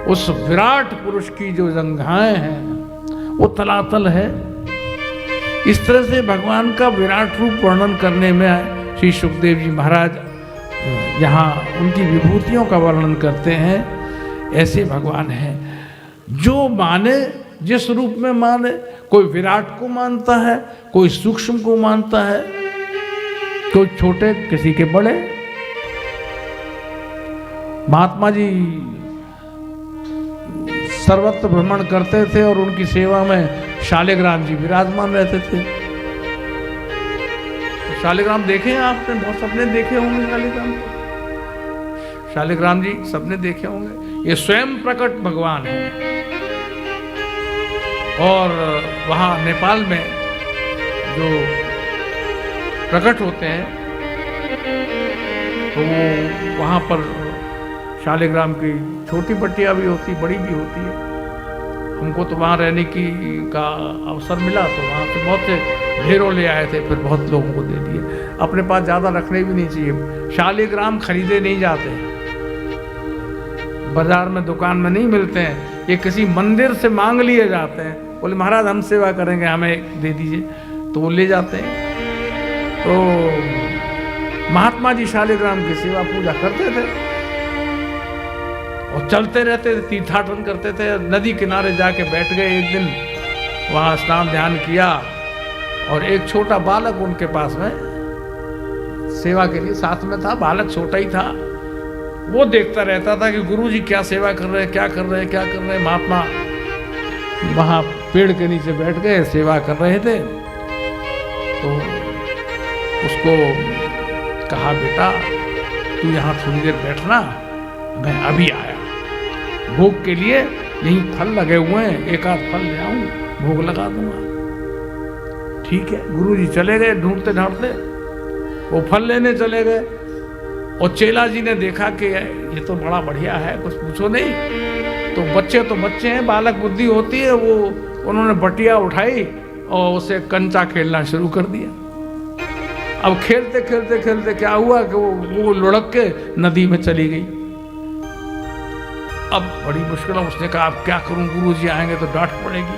उस विराट पुरुष की जो जंघाएं हैं वो तलातल है। इस तरह से भगवान का विराट रूप वर्णन करने में श्री सुखदेव जी महाराज यहाँ उनकी विभूतियों का वर्णन करते हैं। ऐसे भगवान हैं जो माने, जिस रूप में माने, कोई विराट को मानता है, कोई सूक्ष्म को मानता है, कोई छोटे किसी के बड़े। महात्मा जी सर्वत्र भ्रमण करते थे और उनकी सेवा में शालिग्राम जी विराजमान रहते थे। तो शालिग्राम देखे आपने, बहुत सबने देखे होंगे शालिग्राम को। शालिग्राम जी सबने देखे होंगे। ये स्वयं प्रकट भगवान है। और वहाँ नेपाल में जो प्रकट होते हैं तो वो वहाँ पर शालिग्राम की छोटी पट्टियाँ भी होती, बड़ी भी होती है। हमको तो वहाँ रहने का अवसर मिला तो वहाँ से बहुत से ढेरों ले आए थे, फिर बहुत लोगों को दे दिए। अपने पास ज़्यादा रखने भी नहीं चाहिए। शालिग्राम खरीदे नहीं जाते हैं, बाजार में दुकान में नहीं मिलते हैं, ये किसी मंदिर से मांग लिए जाते हैं। बोले महाराज हम सेवा करेंगे, हमें दे दीजिए, तो वो ले जाते हैं। तो महात्मा जी शालिग्राम की सेवा पूजा करते थे और चलते रहते थे, तीर्थाटन करते थे। नदी किनारे जाके बैठ गए एक दिन, वहाँ स्नान ध्यान किया और एक छोटा बालक उनके पास में सेवा के लिए साथ में था। बालक छोटा ही था, वो देखता रहता था कि गुरुजी क्या सेवा कर रहे हैं, क्या कर रहे हैं, क्या कर रहे हैं। महात्मा वहाँ पेड़ के नीचे बैठ गए, सेवा कर रहे थे। तो उसको कहा बेटा तू यहाँ थोड़ी देर बैठना, मैं अभी आया। भोग के लिए यहीं फल लगे हुए हैं, एक आध फल ले आऊं, भोग लगा दूंगा। ठीक है। गुरुजी चले गए ढूंढते ढांढते, वो फल लेने चले गए और चेला जी ने देखा कि ये तो बड़ा बढ़िया है, कुछ पूछो नहीं। तो बच्चे हैं, बालक बुद्धि होती है, वो उन्होंने बटिया उठाई और उसे कंचा खेलना शुरू कर दिया। अब खेलते खेलते खेलते क्या हुआ कि वो लुढ़क के नदी में चली गई। अब बड़ी मुश्किल है, उसने कहा अब क्या करूं, गुरुजी आएंगे तो डांट पड़ेगी।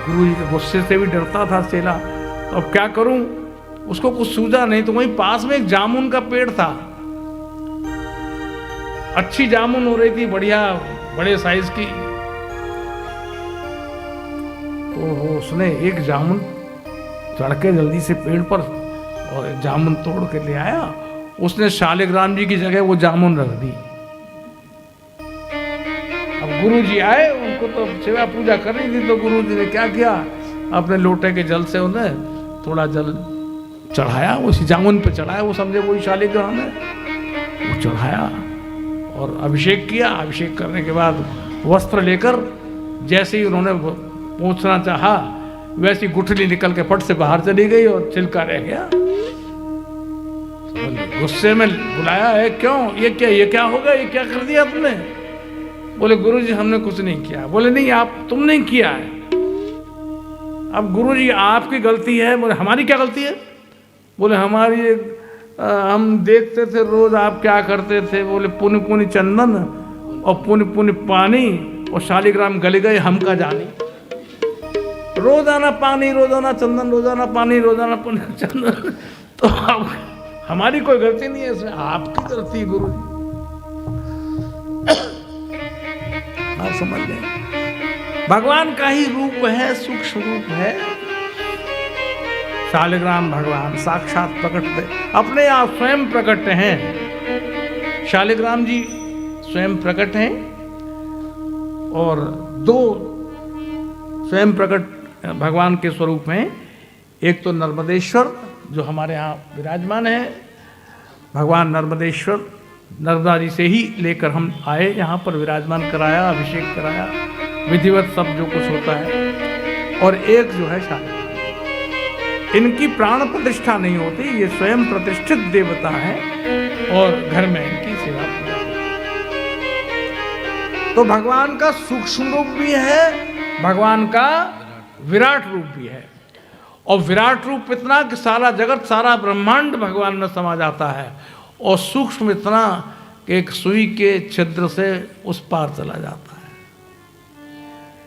गुरुजी के गुस्से से भी डरता था चेला, तो अब क्या करूं, उसको कुछ सूझा नहीं। तो वहीं पास में एक जामुन का पेड़ था, अच्छी जामुन हो रही थी, बढ़िया बड़े साइज की। तो उसने एक जामुन चढ़ के जल्दी से पेड़ पर और एक जामुन तोड़ के ले आया। उसने शालिग्राम जी की जगह वो जामुन रख दी। अब गुरुजी आए, उनको तो सेवा पूजा करनी थी, तो गुरुजी ने क्या किया, अपने लोटे के जल से उन्हें थोड़ा जल चढ़ाया, उसी जामुन पे चढ़ाया। वो समझे वही शालिग्राम है, वो चढ़ाया और अभिषेक किया। अभिषेक करने के बाद वस्त्र लेकर जैसे ही उन्होंने पहुंचना चाहा, वैसी गुठली निकल के पट से बाहर चली गई और छिलका रह गया। गुस्से में बुलाया है, क्यों, ये क्या हो गया, ये क्या कर दिया तुमने? बोले गुरुजी हमने कुछ नहीं किया। बोले नहीं, तुम नहीं किया है। अब गुरुजी आपकी गलती है। बोले हमारी क्या गलती है? बोले हमारी हम देखते थे रोज आप क्या करते थे। बोले पुनि पुनि चंदन और पुनि पुनि पानी और शालिग्राम गले गए हम का जानी। रोजाना पानी, रोजाना चंदन, रोजाना पानी, रोजाना पुनि चंदन। तो अब हमारी कोई गलती नहीं है इसमें, आपकी गलती गुरु जी। आप समझ गए, भगवान का ही रूप है, सूक्ष्म रूप है। शालिग्राम भगवान साक्षात प्रकट थे, अपने आप स्वयं प्रकट हैं। शालिग्राम जी स्वयं प्रकट हैं और दो स्वयं प्रकट भगवान के स्वरूप हैं। एक तो नर्मदेश्वर जो हमारे यहाँ विराजमान है, भगवान नर्मदेश्वर, नर्मदा जी से ही लेकर हम आए, यहाँ पर विराजमान कराया, अभिषेक कराया, विधिवत सब जो कुछ होता है। और एक जो है शालिग्राम, इनकी प्राण प्रतिष्ठा नहीं होती, ये स्वयं प्रतिष्ठित देवता है और घर में इनकी सेवा पूजा होती है। तो भगवान का सूक्ष्म रूप भी है, भगवान का विराट रूप भी है। और विराट रूप इतना कि सारा जगत, सारा ब्रह्मांड भगवान में समा जाता है, और सूक्ष्म इतना कि एक सुई के छिद्र से उस पार चला जाता है।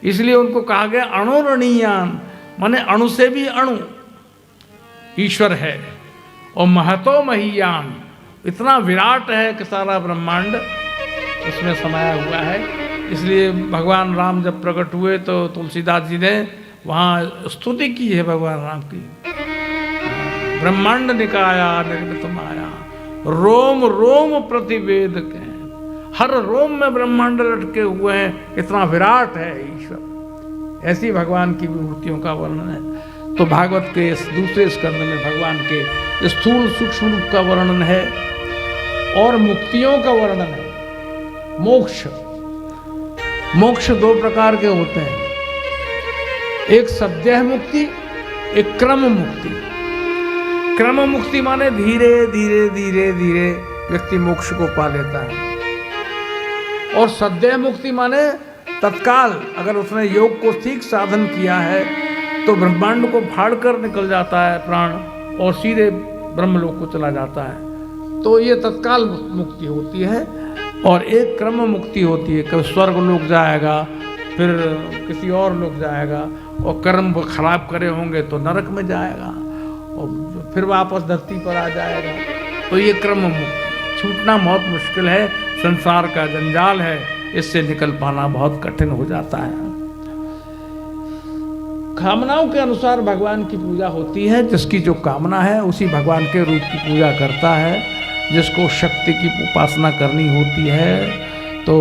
इसलिए उनको कहा गया अणुरणीयान, माने अणु से भी अणु ईश्वर है। और महतो महीयान, इतना विराट है कि सारा ब्रह्मांड उसमें समाया हुआ है। इसलिए भगवान राम जब प्रकट हुए तो तुलसीदास जी ने वहाँ स्तुति की है भगवान राम की। ब्रह्मांड निकाया निर्मित माया, रोम रोम प्रतिवेद के, हर रोम में ब्रह्मांड लटके हुए हैं, इतना विराट है ईश्वर। ऐसी भगवान की विभूतियों का वर्णन है। तो भागवत के इस दूसरे स्कंद में भगवान के स्थूल सूक्ष्म रूप का वर्णन है और मुक्तियों का वर्णन है। मोक्ष, मोक्ष दो प्रकार के होते हैं, एक सद्यः मुक्ति, एक क्रम मुक्ति। क्रम मुक्ति माने धीरे धीरे धीरे धीरे व्यक्ति मोक्ष को पा लेता है। और सद्य मुक्ति माने तत्काल, अगर उसने योग को ठीक साधन किया है तो ब्रह्मांड को फाड़ कर निकल जाता है प्राण और सीधे ब्रह्मलोक को चला जाता है। तो ये तत्काल मुक्ति होती है। और एक क्रम मुक्ति होती है, कभी स्वर्ग लोक जाएगा, फिर किसी और लोक जाएगा, और कर्म खराब करे होंगे तो नरक में जाएगा, और फिर वापस धरती पर आ जाएगा। तो ये क्रम मुक्ति, छूटना बहुत मुश्किल है, संसार का जंजाल है, इससे निकल पाना बहुत कठिन हो जाता है। कामनाओं के अनुसार भगवान की पूजा होती है। जिसकी जो कामना है उसी भगवान के रूप की पूजा करता है। जिसको शक्ति की उपासना करनी होती है तो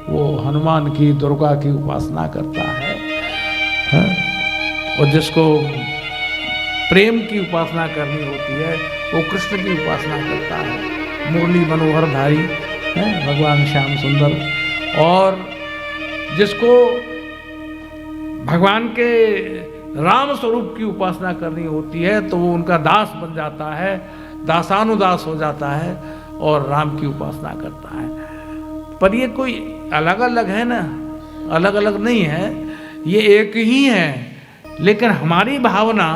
वो हनुमान की, दुर्गा की उपासना करता है। और जिसको प्रेम की उपासना करनी होती है वो कृष्ण की उपासना करता है। मुरली मनोहर धारी है भगवान श्याम सुंदर। और जिसको भगवान के राम स्वरूप की उपासना करनी होती है तो वो उनका दास बन जाता है, दासानुदास हो जाता है और राम की उपासना करता है। पर ये कोई अलग अलग है ना, अलग अलग नहीं है, ये एक ही है। लेकिन हमारी भावना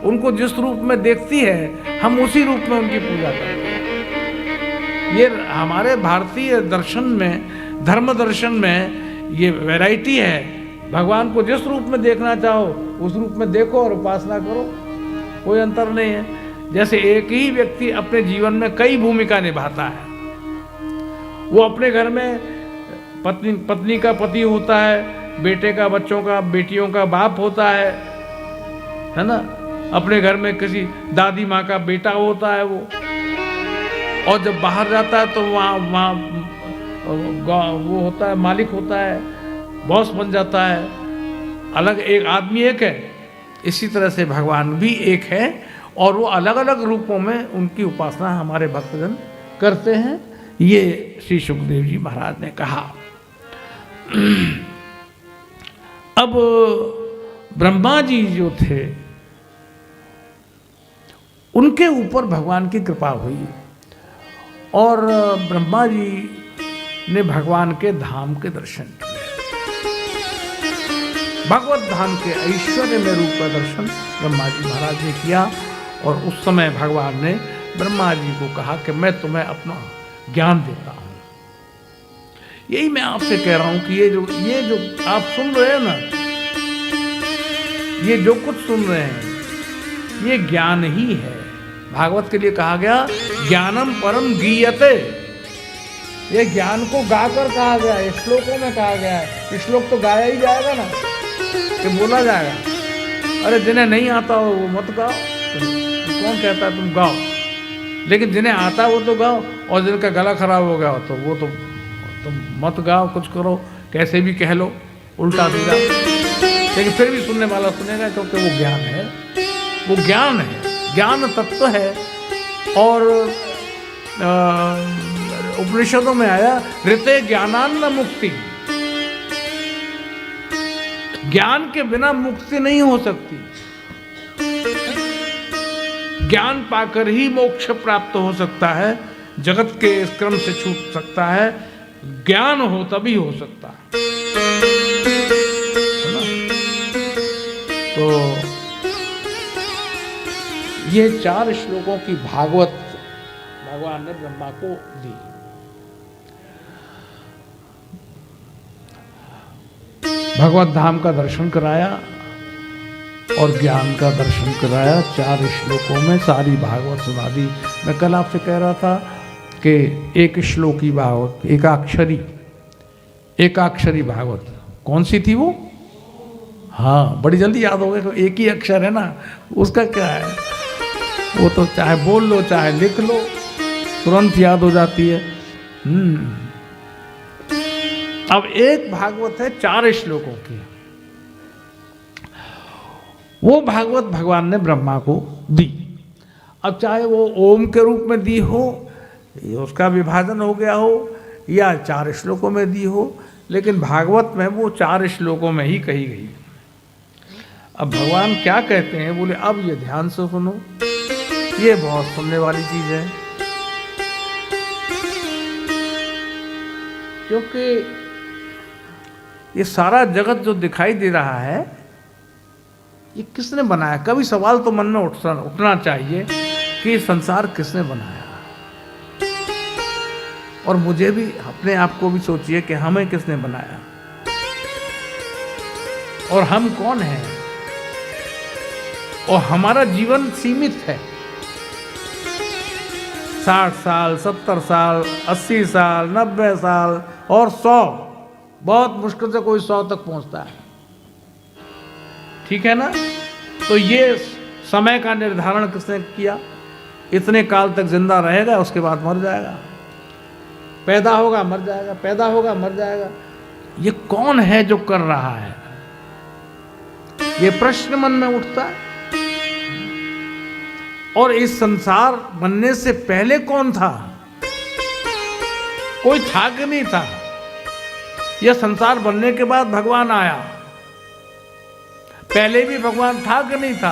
उनको जिस रूप में देखती है हम उसी रूप में उनकी पूजा करते हैं। ये हमारे भारतीय दर्शन में, धर्म दर्शन में ये वैरायटी है। भगवान को जिस रूप में देखना चाहो उस रूप में देखो और उपासना करो, कोई अंतर नहीं है। जैसे एक ही व्यक्ति अपने जीवन में कई भूमिका निभाता है। वो अपने घर में पत्नी का पति होता है, बेटे का, बच्चों का, बेटियों का बाप होता है ना। अपने घर में किसी दादी माँ का बेटा होता है वो। और जब बाहर जाता है तो वहाँ वो होता है, मालिक होता है, बॉस बन जाता है। अलग एक आदमी एक है, इसी तरह से भगवान भी एक है और वो अलग अलग रूपों में उनकी उपासना हमारे भक्तजन करते हैं। ये श्री सुखदेव जी महाराज ने कहा। अब ब्रह्मा जी जो थे उनके ऊपर भगवान की कृपा हुई और ब्रह्मा जी ने भगवान के धाम के दर्शन किए। भगवत धाम के ऐश्वर्य में रूप का दर्शन ब्रह्मा जी महाराज ने किया। और उस समय भगवान ने ब्रह्मा जी को कहा कि मैं तुम्हें अपना ज्ञान देता हूं। यही मैं आपसे कह रहा हूं कि ये जो आप सुन रहे हैं ना, ये जो कुछ सुन रहे हैं ये ज्ञान ही है। भागवत के लिए कहा गया ज्ञानम परम गीयते। ये ज्ञान को गाकर कहा गया है, श्लोकों में कहा गया है। श्लोक तो गाया ही जाएगा ना, ये बोला जाएगा। अरे जिन्हें नहीं आता हो वो मत गाओ, कौन कहता है तुम गाओ। लेकिन जिन्हें आता वो तो गाओ, और जिनका गला खराब हो गया तो वो तो तुम मत गाओ, कुछ करो, कैसे भी कह लो, उल्टा सीधा। लेकिन फिर भी सुनने वाला सुनेगा क्योंकि वो ज्ञान है, वो ज्ञान है, ज्ञान तत्व है। और उपनिषदों में आया ऋते ज्ञानान्न मुक्ति। ज्ञान के बिना मुक्ति नहीं हो सकती। ज्ञान पाकर ही मोक्ष प्राप्त हो सकता है, जगत के इस क्रम से छूट सकता है। ज्ञान हो तभी हो सकता है ना? तो ये 4 श्लोकों की भागवत भगवान ने ब्रह्मा को दी। भगवत धाम का दर्शन कराया और ज्ञान का दर्शन कराया। 4 श्लोकों में सारी भागवत सुना दी। मैं कल आपसे कह रहा था कि एक श्लोकी भागवत, एकाक्षरी भागवत कौन सी थी वो? हाँ, बड़ी जल्दी याद हो गया। एक ही अक्षर है ना, उसका क्या है, वो तो चाहे बोल लो चाहे लिख लो तुरंत याद हो जाती है। अब एक भागवत है 4 श्लोकों की, वो भागवत भगवान ने ब्रह्मा को दी। अब चाहे वो ओम के रूप में दी हो, उसका विभाजन हो गया हो, या 4 श्लोकों में दी हो, लेकिन भागवत में वो 4 श्लोकों में ही कही गई। अब भगवान क्या कहते हैं, बोले अब ये ध्यान से सुनो। ये बहुत सुनने वाली चीज है, क्योंकि ये सारा जगत जो दिखाई दे रहा है ये किसने बनाया? कभी सवाल तो मन में उठना चाहिए कि ये संसार किसने बनाया। और मुझे भी, अपने आप को भी सोचिए कि हमें किसने बनाया और हम कौन हैं। और हमारा जीवन सीमित है, 60 साल, 70 साल, 80 साल, 90 साल और 100। बहुत मुश्किल से कोई 100 तक पहुंचता है, ठीक है ना? तो ये समय का निर्धारण किसने किया? इतने काल तक जिंदा रहेगा, उसके बाद मर जाएगा, पैदा होगा मर जाएगा, पैदा होगा मर जाएगा। ये कौन है जो कर रहा है? ये प्रश्न मन में उठता है। और इस संसार बनने से पहले कौन था? कोई था कि नहीं था? यह संसार बनने के बाद भगवान आया, पहले भी भगवान था कि नहीं था?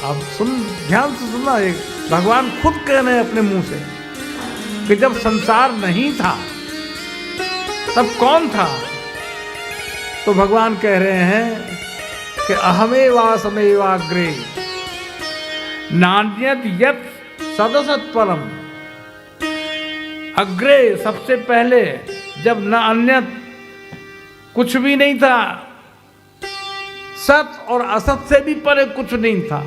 अब ध्यान से सुनना, एक भगवान खुद कह रहे हैं अपने मुंह से कि जब संसार नहीं था तब कौन था? तो भगवान कह रहे हैं कि अहमेवासमेवाग्रे नान्यत् यत् सदसत् परम। अग्रे, सबसे पहले, जब न अन्य कुछ भी नहीं था, सत और असत से भी परे कुछ नहीं था,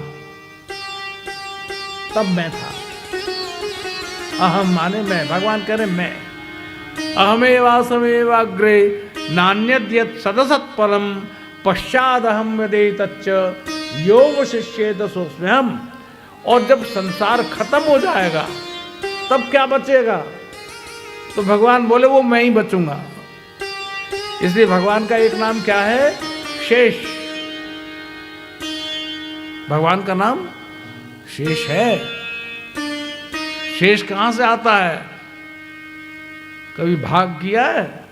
तब मैं था। अहम माने मैं, भगवान कह रहे मैं। अहमेवासमेवाग्रे नान्यत् यत् सदसत् परम पश्चादहम यदेतच्च यो वशिष्येत सोऽस्म्यहम्। और जब संसार खत्म हो जाएगा तब क्या बचेगा? तो भगवान बोले वो मैं ही बचूंगा। इसलिए भगवान का एक नाम क्या है? शेष। भगवान का नाम शेष है। शेष कहां से आता है? कभी भाग किया है,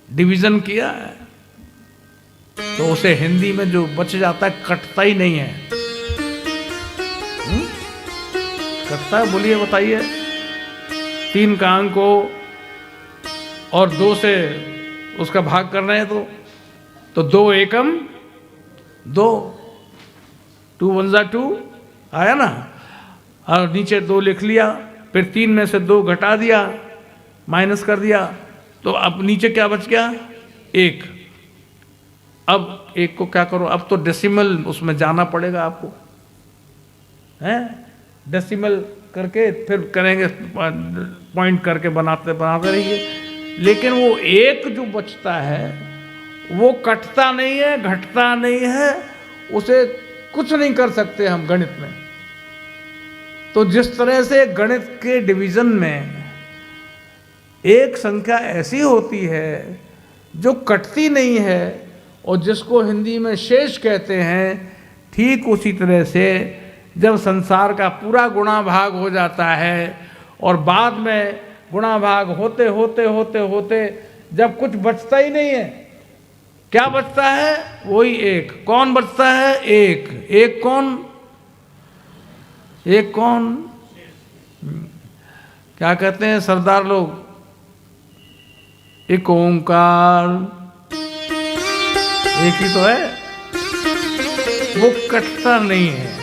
डिवीजन किया है? तो उसे हिंदी में जो बच जाता है कटता ही नहीं है। कटता है? बोलिए, बताइए। 3 का अंक को और 2 से उसका भाग करना है तो 2 एकम 2, 2 1 जा 2 आया ना, और नीचे 2 लिख लिया, फिर 3 में से 2 घटा दिया, माइनस कर दिया, तो अब नीचे क्या बच गया? 1। अब 1 को क्या करो? अब तो डेसिमल उसमें जाना पड़ेगा आपको, हैं? डेसिमल करके फिर करेंगे, पॉइंट करके बनाते रहिए। लेकिन वो 1 जो बचता है वो कटता नहीं है, घटता नहीं है, उसे कुछ नहीं कर सकते हम गणित में। तो जिस तरह से गणित के डिवीजन में एक संख्या ऐसी होती है जो कटती नहीं है और जिसको हिंदी में शेष कहते हैं, ठीक उसी तरह से जब संसार का पूरा गुणा भाग हो जाता है और बाद में गुणा भाग होते होते होते होते जब कुछ बचता ही नहीं है, क्या बचता है? वही 1। कौन बचता है? 1। 1 कौन? 1 कौन? क्या कहते हैं सरदार लोग? एक ओंकार, एक ही तो है, वो कटता नहीं है,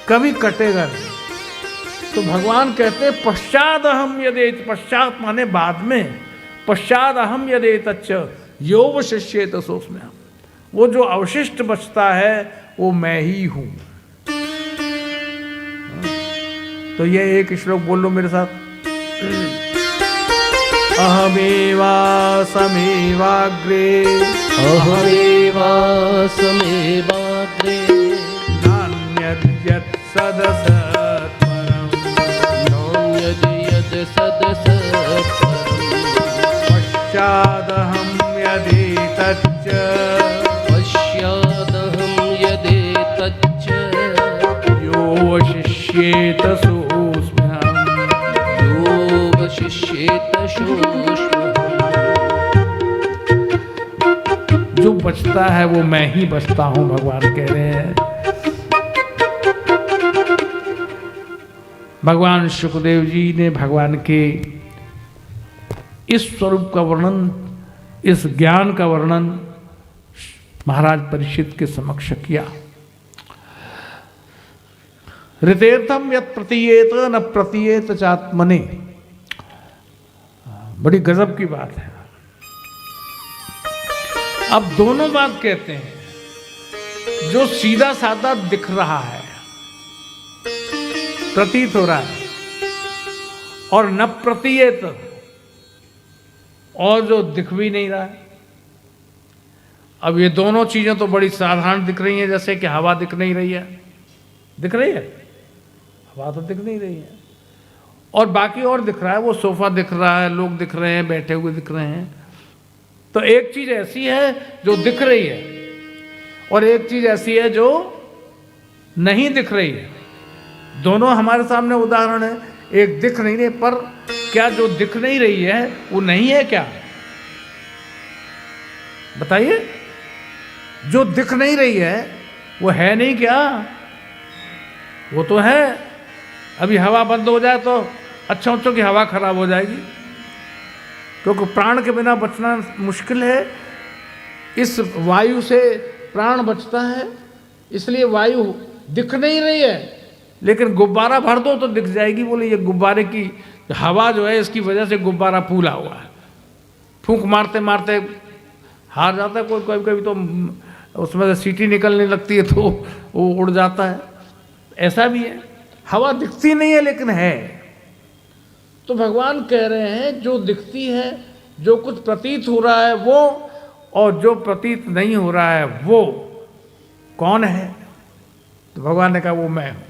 कभी कटेगा नहीं। तो भगवान कहते हैं पश्चाद अहम यदेत, पश्चात माने बाद में, पश्चाद अहम यदेतच्च यो वशिष्येत सोऽस्म्यहम्। वो जो अवशिष्ट बचता है वो मैं ही हूं। तो ये एक श्लोक बोल लो मेरे साथ। अहमेवासमेवाग्रे, अहमेवासमेवाग्रे नान्यद्यत् सदसत् परम्, नान्यद्यत् सदसत् परम्, पश्चादहं यदेतच्च, पश्चादहं यदेतच्च यो वशिष्येत सोऽस्म्यहम्, यो वशिष्येत सोऽस्म्यहम्। जो बचता है वो मैं ही बचता हूं, भगवान कह रहे हैं। भगवान शुकदेव जी ने भगवान के इस स्वरूप का वर्णन, इस ज्ञान का वर्णन महाराज परीक्षित के समक्ष किया। ऋतेर्थम यत् प्रतीयेत न प्रतीयेत चात्मने। बड़ी गजब की बात है। अब दोनों बात कहते हैं, जो सीधा साधा दिख रहा है, प्रतीत हो रहा है, और न प्रतीयेत, और जो दिख भी नहीं रहा है। अब ये दोनों चीजें तो बड़ी साधारण दिख रही हैं, जैसे कि हवा दिख नहीं रही है। दिख रही है हवा, तो दिख नहीं रही है, और बाकी और दिख रहा है। वो सोफा दिख रहा है, लोग दिख रहे हैं, बैठे हुए दिख रहे हैं। तो एक चीज ऐसी है जो दिख रही है, और एक चीज ऐसी है जो नहीं दिख रही है। दोनों हमारे सामने उदाहरण है। एक दिख नहीं रही, पर क्या जो दिख नहीं रही है वो नहीं है क्या? बताइए, जो दिख नहीं रही है वो है नहीं क्या? वो तो है। अभी हवा बंद हो जाए तो अच्छों की हवा खराब हो जाएगी, क्योंकि प्राण के बिना बचना मुश्किल है। इस वायु से प्राण बचता है, इसलिए वायु दिख नहीं रही है, लेकिन गुब्बारा भर दो तो दिख जाएगी। बोले ये गुब्बारे की हवा जो है, इसकी वजह से गुब्बारा फूला हुआ है। फूंक मारते मारते हार जाता है कोई, कभी कभी तो उसमें से सीटी निकलने लगती है तो वो उड़ जाता है। ऐसा भी है, हवा दिखती नहीं है लेकिन है। तो भगवान कह रहे हैं जो दिखती है, जो कुछ प्रतीत हो रहा है वो, और जो प्रतीत नहीं हो रहा है वो कौन है? तो भगवान ने कहा वो मैं हूं।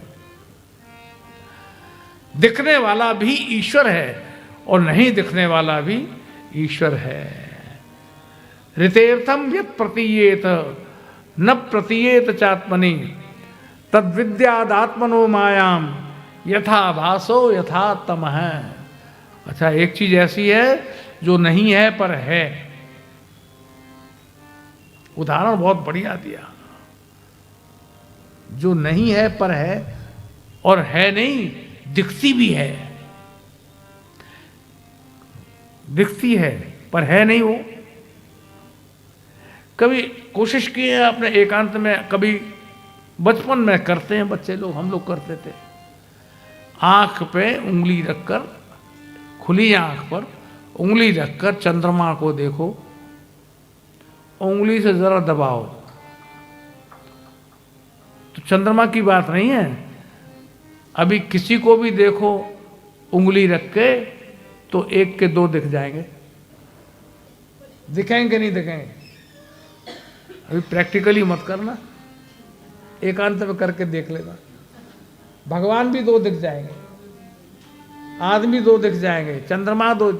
दिखने वाला भी ईश्वर है और नहीं दिखने वाला भी ईश्वर है। ऋतेर्थम यत् प्रतीयेत न प्रतीयेत चात्मनि तद्विद्यादात्मनो मायाम यथा भासो यथा तमः। अच्छा, एक चीज ऐसी है जो नहीं है पर है। उदाहरण बहुत बढ़िया दिया। जो नहीं है पर है, और है नहीं, दिखती भी है। दिखती है पर है नहीं वो। कभी कोशिश की है आपने एकांत में? कभी बचपन में करते हैं बच्चे लोग, हम लोग करते थे। आंख पे उंगली रखकर, खुली आंख पर उंगली रखकर चंद्रमा को देखो, उंगली से जरा दबाओ। तो चंद्रमा की बात नहीं है। अभी किसी को भी देखो उंगली रख के, तो एक के दो दिख जाएंगे। दिखेंगे नहीं दिखेंगे? अभी प्रैक्टिकली मत करना, एकांत में करके देख लेना। भगवान भी दो दिख जाएंगे, आदमी दो दिख जाएंगे, चंद्रमा दो।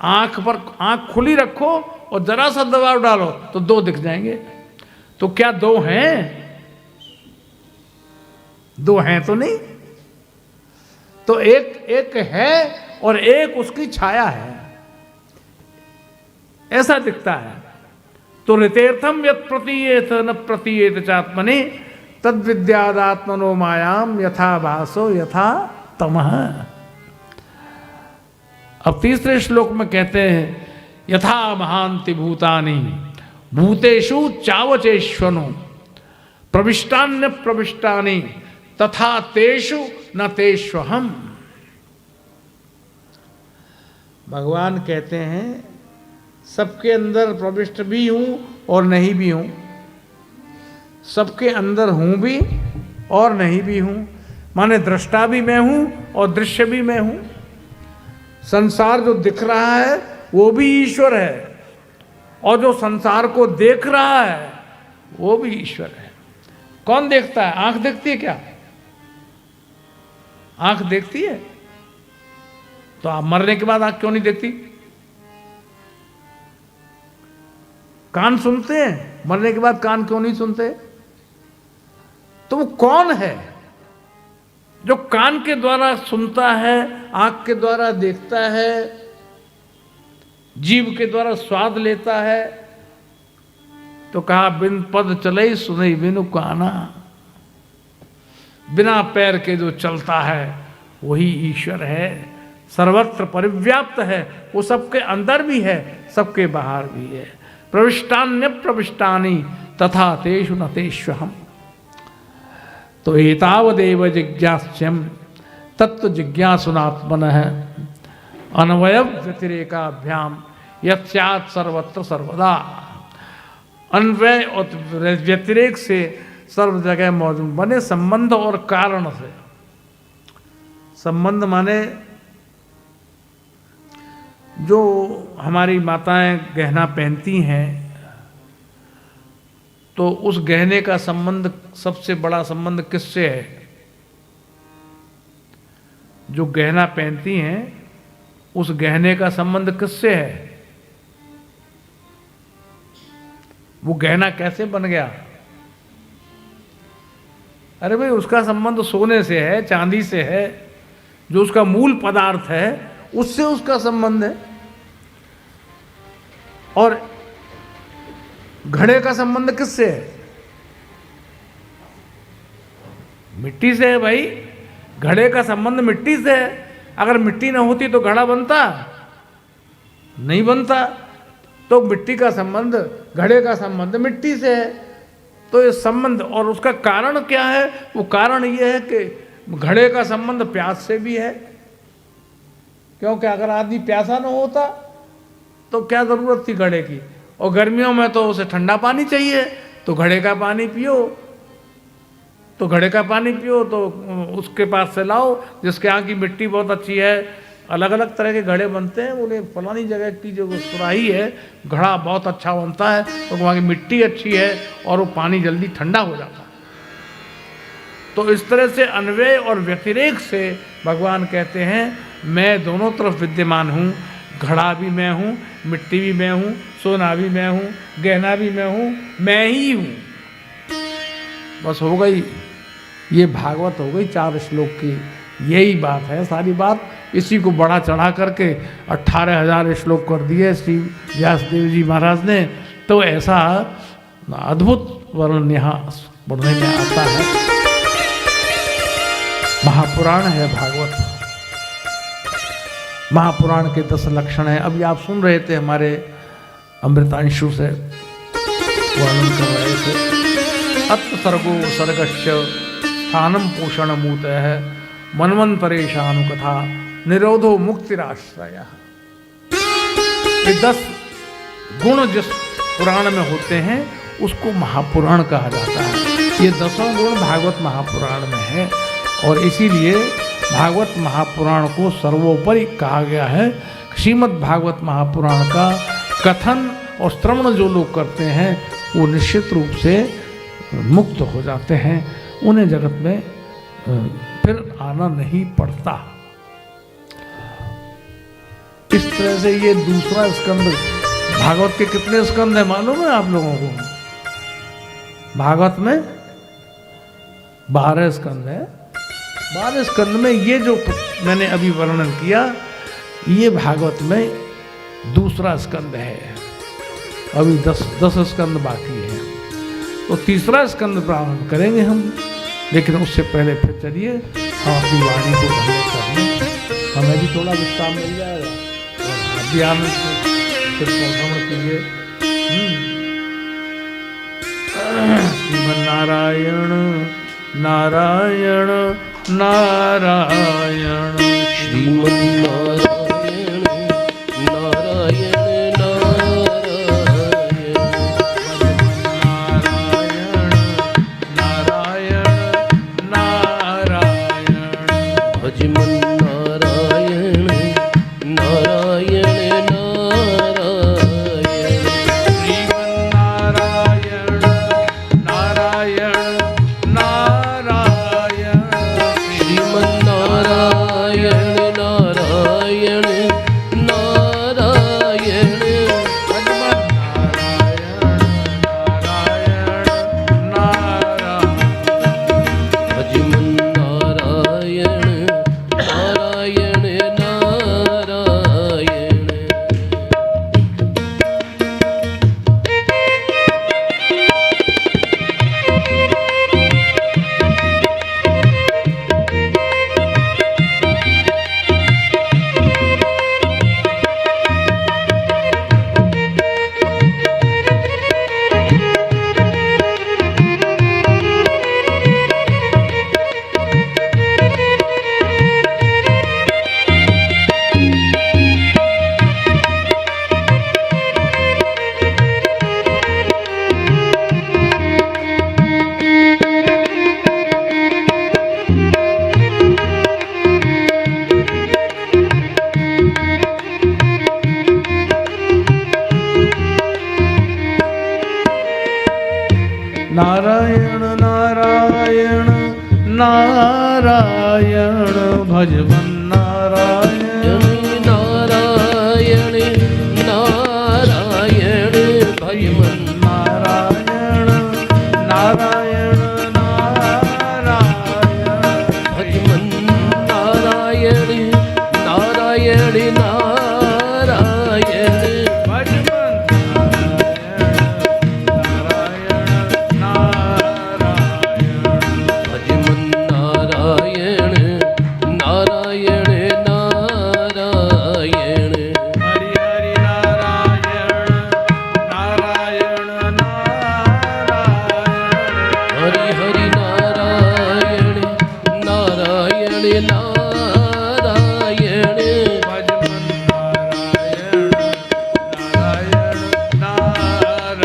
आंख पर आंख खुली रखो और जरा सा दबाव डालो तो दो दिख जाएंगे। तो क्या दो हैं? दो हैं तो नहीं। तो एक है और एक उसकी छाया है, ऐसा दिखता है। तो ऋतेर्थम यत् प्रतीयेत न प्रतीयेत चात्मनि तद्विद्यादात्मनो मायाम यथा भासो यथा तमः। अब तीसरे श्लोक में कहते हैं यथा महांति भूतानि भूतेषु चावचेष्वनो प्रविष्टान्य प्रविष्टानि तथा तेषु न तेष्वहम्। भगवान कहते हैं सबके अंदर प्रविष्ट भी हूं और नहीं भी हूं, सबके अंदर हूं भी और नहीं भी हूं। माने दृष्टा भी मैं हूं और दृश्य भी मैं हूं। संसार जो दिख रहा है वो भी ईश्वर है, और जो संसार को देख रहा है वो भी ईश्वर है। कौन देखता है? आंख देखती है क्या? आंख देखती है? तो आप मरने के बाद आंख क्यों नहीं देखती? कान सुनते हैं, मरने के बाद कान क्यों नहीं सुनते? तो वो कौन है जो कान के द्वारा सुनता है, आंख के द्वारा देखता है, जीभ के द्वारा स्वाद लेता है? तो कहा बिन पद चले सुनई बिनु काना। बिना पैर के जो चलता है वही ईश्वर है, सर्वत्र परिव्याप्त है, वो सबके अंदर भी है, सबके बाहर भी है। प्रविष्टान्य प्रविष्टानि तथा तेषु न तेष्वहम्। तो एतावदेव जिज्ञास्यम् तत्व जिज्ञासुनात्मनः अन्वय व्यतिरेकाभ्याम यस्यात् सर्वत्र सर्वदा। अन्वय और व्यतिरेक से सर्व जगह मौजूद बने, संबंध और कारण से। संबंध माने जो हमारी माताएं गहना पहनती हैं, तो उस गहने का संबंध, सबसे बड़ा संबंध किससे है? जो गहना पहनती हैं उस गहने का संबंध किससे है? वो गहना कैसे बन गया? अरे भाई, उसका संबंध सोने से है, चांदी से है, जो उसका मूल पदार्थ है उससे उसका संबंध है। और घड़े का संबंध किससे है? मिट्टी से है भाई। घड़े का संबंध मिट्टी से है। अगर मिट्टी ना होती तो घड़ा बनता नहीं बनता। तो मिट्टी का संबंध, घड़े का संबंध मिट्टी से है। तो ये संबंध, और उसका कारण क्या है? वो कारण ये है कि घड़े का संबंध प्यास से भी है, क्योंकि अगर आदमी प्यासा ना होता तो क्या जरूरत थी घड़े की? और गर्मियों में तो उसे ठंडा पानी चाहिए, तो घड़े का पानी पियो। तो घड़े का पानी पियो तो उसके पास से लाओ जिसके यहाँ की मिट्टी बहुत अच्छी है। अलग अलग तरह के घड़े बनते हैं। बोले फलानी जगह की जो सुराही है, घड़ा बहुत अच्छा बनता है, तो वहाँ की मिट्टी अच्छी है और वो पानी जल्दी ठंडा हो जाता है। तो इस तरह से अन्वय और व्यतिरेक से भगवान कहते हैं मैं दोनों तरफ विद्यमान हूँ। घड़ा भी मैं हूँ, मिट्टी भी मैं हूँ, सोना भी मैं हूँ, गहना भी मैं हूँ, मैं ही हूँ। बस हो गई, ये भागवत हो गई 4 श्लोक की। यही बात है सारी बात। इसी को बड़ा चढ़ा करके 18,000 श्लोक कर दिए श्री व्यासदेव जी महाराज ने। तो ऐसा अद्भुत वर्णन यहाँ पढ़ने में आता है। महापुराण है भागवत। महापुराण के 10 लक्षण हैं। अभी आप सुन रहे थे, हमारे अमृतांशु से वर्णन कर रहे थे। अत्र सर्गो सर्गस्य स्थानम पोषण मूत है मनवंतरेशानुकथा निरोधो मुक्तिराश्रय। ये 10 गुण जिस पुराण में होते हैं उसको महापुराण कहा जाता है। ये 10 गुण भागवत महापुराण में है और इसीलिए भागवत महापुराण को सर्वोपरि कहा गया है। श्रीमद् भागवत महापुराण का कथन और श्रवण जो लोग करते हैं वो निश्चित रूप से मुक्त हो जाते हैं। उन्हें जगत में फिर आना नहीं पड़ता। इस तरह से ये दूसरा स्कंद, भागवत के कितने स्कंद है मालूम है आप लोगों को? भागवत में 12 स्कंद है। 12 स्कंद में ये जो मैंने अभी वर्णन किया, ये भागवत में दूसरा स्कंद है। अभी 10 स्कंद बाकी है। तो तीसरा स्कंद प्रारंभ करेंगे हम, लेकिन उससे पहले फिर चलिए हम अपनी वाणी को धन्य कर लें। हमें भी थोड़ा विश्राम मिल जाएगा और आप भी आनंद से फिर श्रवण कीजिए। श्रीमन् नारायण नारायण नारायण श्रीमन् नारायण नारायण नारायण नारायण भजमन नारायण नारायण नारायण भजमन नारायण नारायण नारायण भजमन नारायण नारायण नारायण भजमन नारायण नारायण भजमन नारायण नारायण नारायण हरि हरि नारायण नारायण नारायण हरि हरि नारायण नारायण नारायण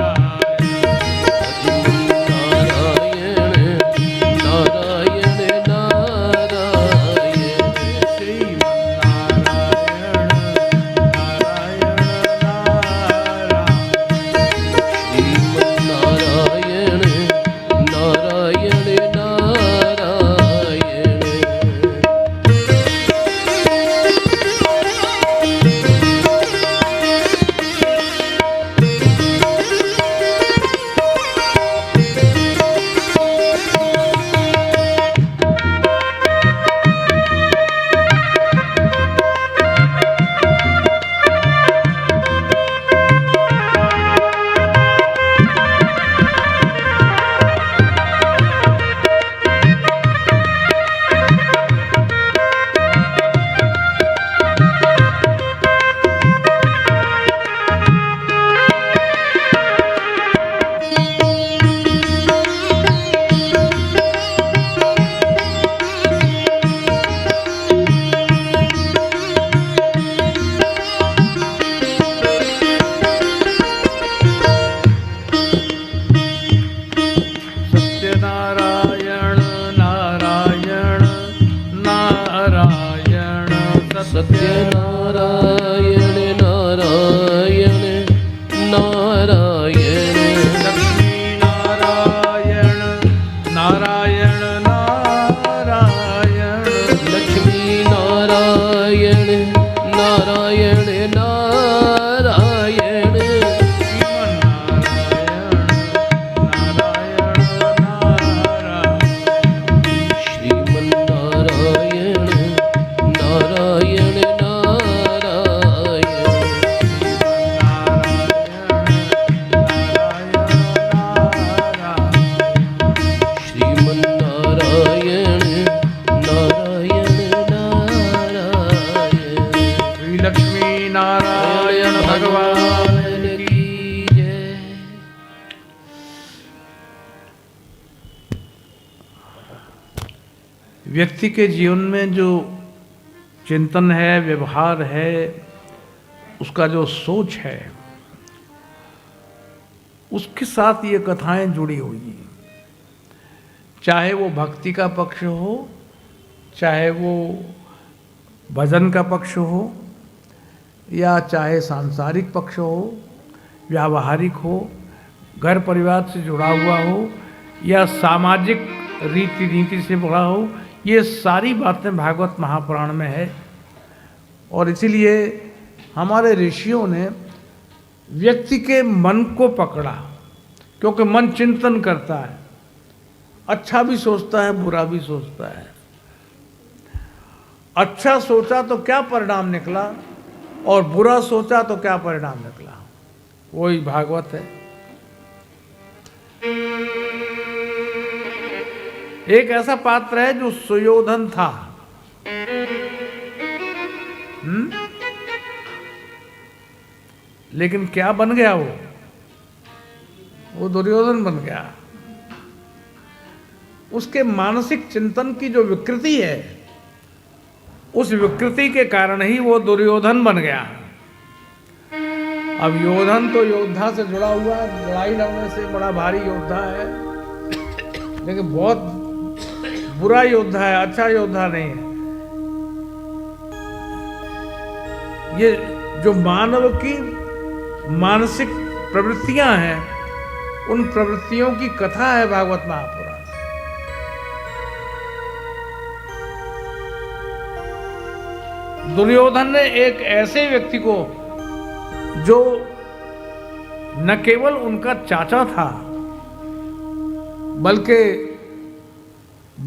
भजमन नारायण नारायण नारायण नारायण नारायण नारायण श्रीमन्नारायण नारायण नारायण श्रीमन्नारायण नारायण नारायण सत्यनारायण नारायण नारायण सत्यनारायण नारायण नारायण लक्ष्मी नारायण नारायण नारायण लक्ष्मी नारायण नारायण नारायण श्रीमन्नारायण नारायण नारायण श्रीमन्नारायण नारायण नारायण श्री लक्ष्मी नारायण भगवान की जय। व्यक्ति के जीवन में जो चिंतन है, व्यवहार है, उसका जो सोच है, उसके साथ ये कथाएं जुड़ी हुई हैं। चाहे वो भक्ति का पक्ष हो, चाहे वो भजन का पक्ष हो, या चाहे सांसारिक पक्ष हो, व्यावहारिक हो, घर परिवार से जुड़ा हुआ हो, या सामाजिक रीति नीति से जुड़ा हो, ये सारी बातें भागवत महापुराण में है। और इसीलिए हमारे ऋषियों ने व्यक्ति के मन को पकड़ा, क्योंकि मन चिंतन करता है, अच्छा भी सोचता है, बुरा भी सोचता है। अच्छा सोचा तो क्या परिणाम निकला, और बुरा सोचा तो क्या परिणाम निकला, वही भागवत है। एक ऐसा पात्र है जो सुयोधन था, लेकिन क्या बन गया वो दुर्योधन बन गया। उसके मानसिक चिंतन की जो विकृति है, उस विकृति के कारण ही वो दुर्योधन बन गया। अब योधन तो योद्धा से जुड़ा हुआ, लड़ाई लड़ने से बड़ा भारी योद्धा है, लेकिन बहुत बुरा योद्धा है, अच्छा योद्धा नहीं है। ये जो मानव की मानसिक प्रवृत्तियां हैं, उन प्रवृत्तियों की कथा है भागवत महापुराण। दुर्योधन ने एक ऐसे व्यक्ति को, जो न केवल उनका चाचा था बल्कि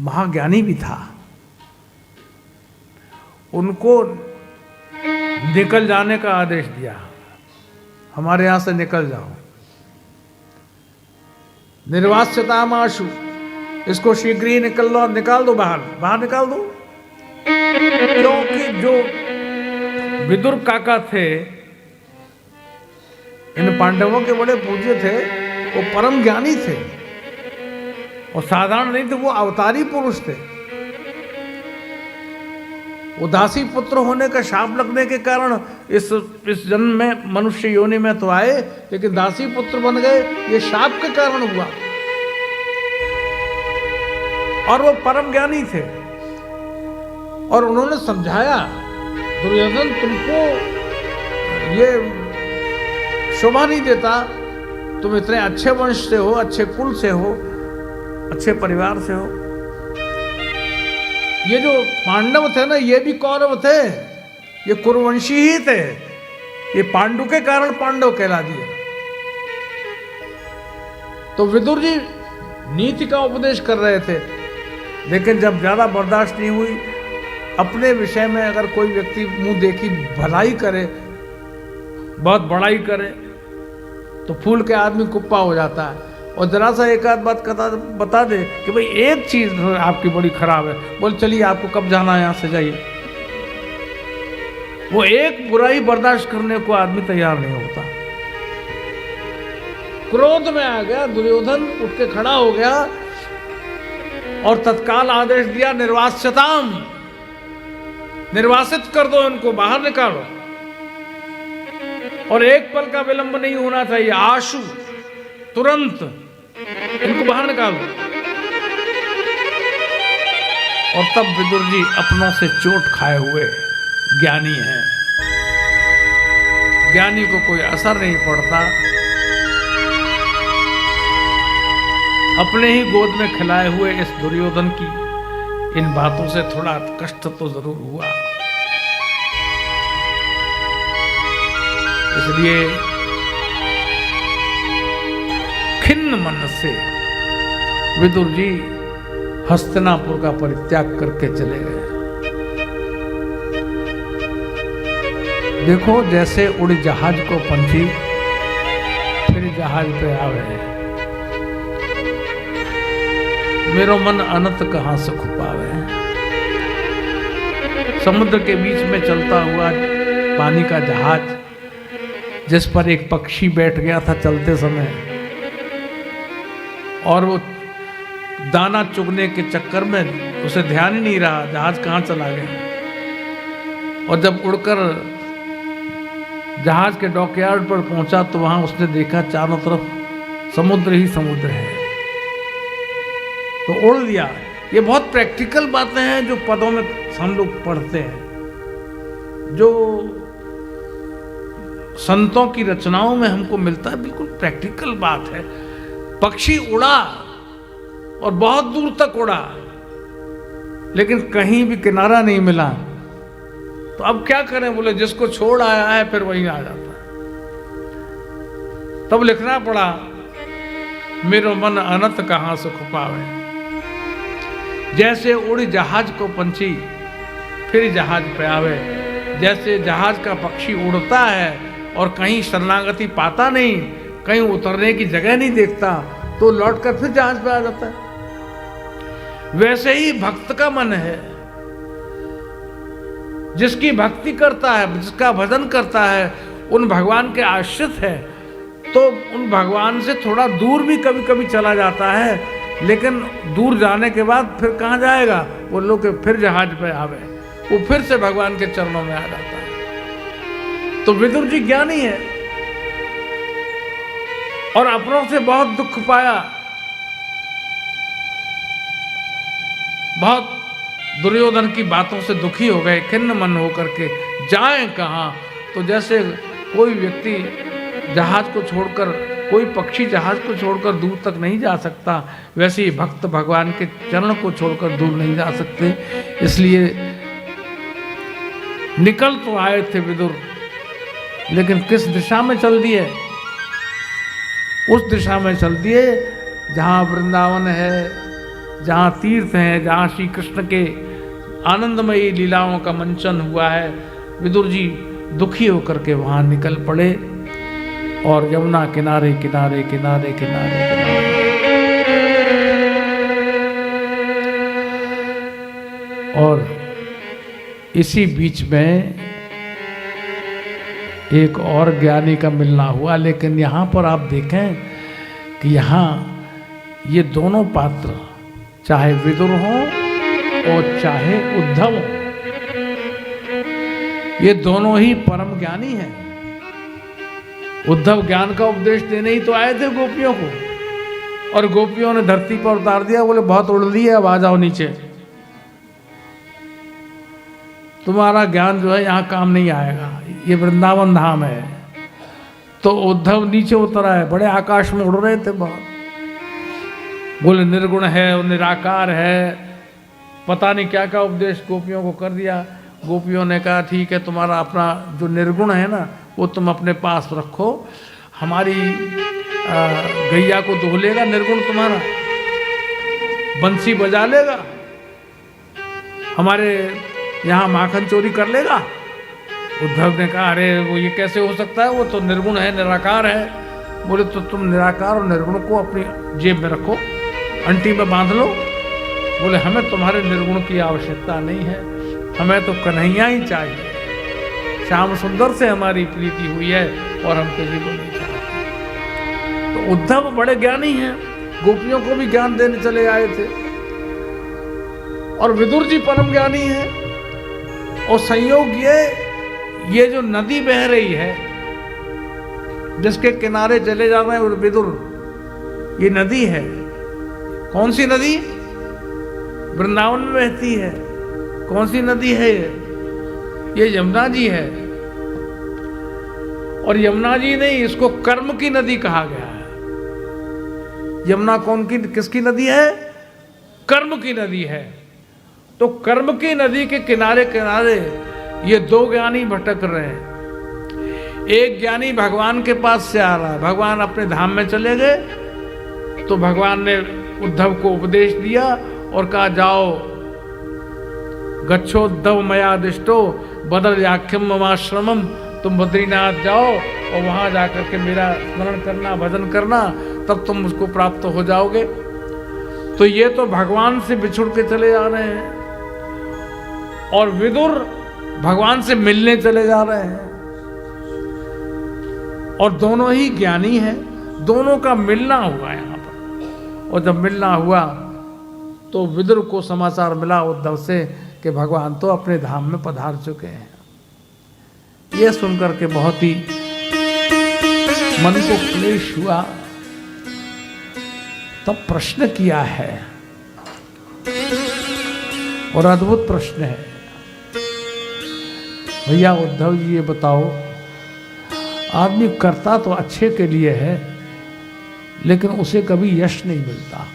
महाज्ञानी भी था, उनको निकल जाने का आदेश दिया। हमारे यहां से निकल जाओ। निर्वास्यतामाशु, इसको शीघ्र ही निकाल दो, बाहर निकाल दो। क्योंकि जो विदुर काका थे, इन पांडवों के बड़े पूज्य थे, वो परम ज्ञानी थे और साधारण नहीं थे, वो अवतारी पुरुष थे। उदासी पुत्र होने का शाप लगने के कारण इस जन्म में मनुष्य योनि में तो आए, लेकिन दासी पुत्र बन गए, ये शाप के कारण हुआ। और वो परम ज्ञानी थे और उन्होंने समझाया, दुर्योधन तुमको ये शोभा नहीं देता, तुम इतने अच्छे वंश से हो, अच्छे कुल से हो, अच्छे परिवार से हो। ये जो पांडव थे ना, ये भी कौरव थे, ये कुरुवंशी ही थे, ये पांडु के कारण पांडव कहला दिए। तो विदुर जी नीति का उपदेश कर रहे थे, लेकिन जब ज्यादा बर्दाश्त नहीं हुई, अपने विषय में अगर कोई व्यक्ति मुंह देखी भलाई करे, बहुत बड़ाई करे, तो फूल के आदमी कुप्पा हो जाता है। और जरा सा एक आध बात बता दे कि भाई एक चीज आपकी बड़ी खराब है, बोल चलिए आपको कब जाना है, यहां से जाइए। वो एक बुराई बर्दाश्त करने को आदमी तैयार नहीं होता। क्रोध में आ गया दुर्योधन, उठ के खड़ा हो गया और तत्काल आदेश दिया, निर्वास्यताम, निर्वासित कर दो इनको, बाहर निकालो। और एक पल का विलंब नहीं होना चाहिए, आशु, तुरंत इनको बाहर निकाल दो। और तब विदुर जी अपनों से चोट खाए हुए ज्ञानी हैं, ज्ञानी को कोई असर नहीं पड़ता, अपने ही गोद में खिलाए हुए इस दुर्योधन की इन बातों से थोड़ा कष्ट तो जरूर हुआ। इसलिए खिन्न मन से विदुर जी हस्तिनापुर का परित्याग करके चले गए। देखो जैसे उड़ जहाज को पंछी फिर जहाज पे आवे, मेरो मन अनंत कहां से खुपावे। समुद्र के बीच में चलता हुआ पानी का जहाज, जिस पर एक पक्षी बैठ गया था चलते समय, और वो दाना चुगने के चक्कर में उसे ध्यान ही नहीं रहा जहाज कहां चला गया। और जब उड़कर जहाज के डॉकयार्ड पर पहुंचा तो वहां उसने देखा चारों तरफ समुद्र ही समुद्र है, तो उड़ लिया। ये बहुत प्रैक्टिकल बातें हैं जो पदों में हम लोग पढ़ते हैं, जो संतों की रचनाओं में हमको मिलता है, बिल्कुल प्रैक्टिकल बात है। पक्षी उड़ा और बहुत दूर तक उड़ा, लेकिन कहीं भी किनारा नहीं मिला। तो अब क्या करें, बोले जिसको छोड़ आया है फिर वहीं आ जाता है। तब लिखना पड़ा, मेरो मन अनंत कहां से खुपावे। जैसे उड़ी जहाज को पंछी फिर जहाज पे आवे, जैसे जहाज का पक्षी उड़ता है और कहीं शरणागति पाता नहीं, कहीं उतरने की जगह नहीं देखता, तो लौटकर फिर जहाज पे आ जाता है। वैसे ही भक्त का मन है, जिसकी भक्ति करता है, जिसका भजन करता है, उन भगवान के आश्रित है, तो उन भगवान से थोड़ा दूर भी कभी कभी चला जाता है, लेकिन दूर जाने के बाद फिर कहाँ जाएगा, वो लोग फिर जहाज पे आवे, वो फिर से भगवान के चरणों में आ जाता है। तो विदुर जी ज्ञानी है और अपनों से बहुत दुख पाया, बहुत दुर्योधन की बातों से दुखी हो गए, खिन्न मन होकर के जाएं कहाँ। तो जैसे कोई व्यक्ति जहाज को छोड़कर, कोई पक्षी जहाज को छोड़कर दूर तक नहीं जा सकता, वैसे ही भक्त भगवान के चरण को छोड़कर दूर नहीं जा सकते। इसलिए निकल तो आए थे विदुर, लेकिन किस दिशा में चल दिए? उस दिशा में चल दिए जहाँ वृंदावन है, जहाँ तीर्थ हैं, जहाँ श्री कृष्ण के आनंदमयी लीलाओं का मंचन हुआ है। विदुर जी दुखी होकर के वहाँ निकल पड़े और यमुना किनारे किनारे किनारे किनारे किनारे और इसी बीच में एक और ज्ञानी का मिलना हुआ। लेकिन यहाँ पर आप देखें कि यहाँ ये दोनों पात्र, चाहे विदुर हो और चाहे उद्धव हो, ये दोनों ही परम ज्ञानी हैं। उद्धव ज्ञान का उपदेश देने ही तो आए थे गोपियों को, और गोपियों ने धरती पर उतार दिया, बोले बहुत उड़ लिया, अब आ जाओ नीचे, तुम्हारा ज्ञान जो है यहाँ काम नहीं आएगा, ये वृंदावन धाम है। तो उद्धव नीचे उतर आए, बड़े आकाश में उड़ रहे थे बहुत, बोले निर्गुण है और निराकार है, पता नहीं क्या क्या उपदेश गोपियों को कर दिया। गोपियों ने कहा ठीक है, तुम्हारा अपना जो निर्गुण है ना वो तुम अपने पास रखो, हमारी गैया को दोह लेगा निर्गुण तुम्हारा, बंसी बजा लेगा, हमारे यहाँ माखन चोरी कर लेगा। उद्धव ने कहा अरे वो ये कैसे हो सकता है, वो तो निर्गुण है, निराकार है। बोले तो तुम निराकार और निर्गुण को अपनी जेब में रखो, अंटी में बांध लो। बोले हमें तुम्हारे निर्गुण की आवश्यकता नहीं है, हमें तो कन्हैया ही चाहिए, श्याम सुंदर से हमारी प्रीति हुई है और हम किसी को नहीं चाहते। तो उद्धव बड़े ज्ञानी हैं, गोपियों को भी ज्ञान देने चले आए थे, और विदुर जी परम ज्ञानी हैं। और संयोग ये जो नदी बह रही है, जिसके किनारे चले जा रहे हैं विदुर, ये नदी है। कौन सी नदी? वृंदावन में बहती है। कौन सी नदी है ये यमुना जी है। और यमुना जी नहीं, इसको कर्म की नदी कहा गया है। यमुना किसकी नदी है? कर्म की नदी है। तो कर्म की नदी के किनारे किनारे ये दो ज्ञानी भटक रहे हैं। एक ज्ञानी भगवान के पास से आ रहा है, भगवान अपने धाम में चले गए, तो भगवान ने उद्धव को उपदेश दिया और कहा जाओ, गच्छोद्धव मया दिष्टो बदर्याख्यम ममाश्रमम, तुम बद्रीनाथ जाओ और वहां जाकर के मेरा स्मरण करना, भजन करना, तब तुम मुझको प्राप्त हो जाओगे। तो ये तो भगवान से बिछुड़ के चले जा रहे हैं, और विदुर भगवान से मिलने चले जा रहे हैं, और दोनों ही ज्ञानी हैं। दोनों का मिलना हुआ यहाँ पर, और जब मिलना हुआ तो विदुर को समाचार मिला उद्धव से कि भगवान तो अपने धाम में पधार चुके हैं। यह सुनकर के बहुत ही मन को क्लेश हुआ। तब प्रश्न किया है, और अद्भुत प्रश्न है। भैया उद्धव जी ये बताओ, आदमी करता तो अच्छे के लिए है, लेकिन उसे कभी यश नहीं मिलता।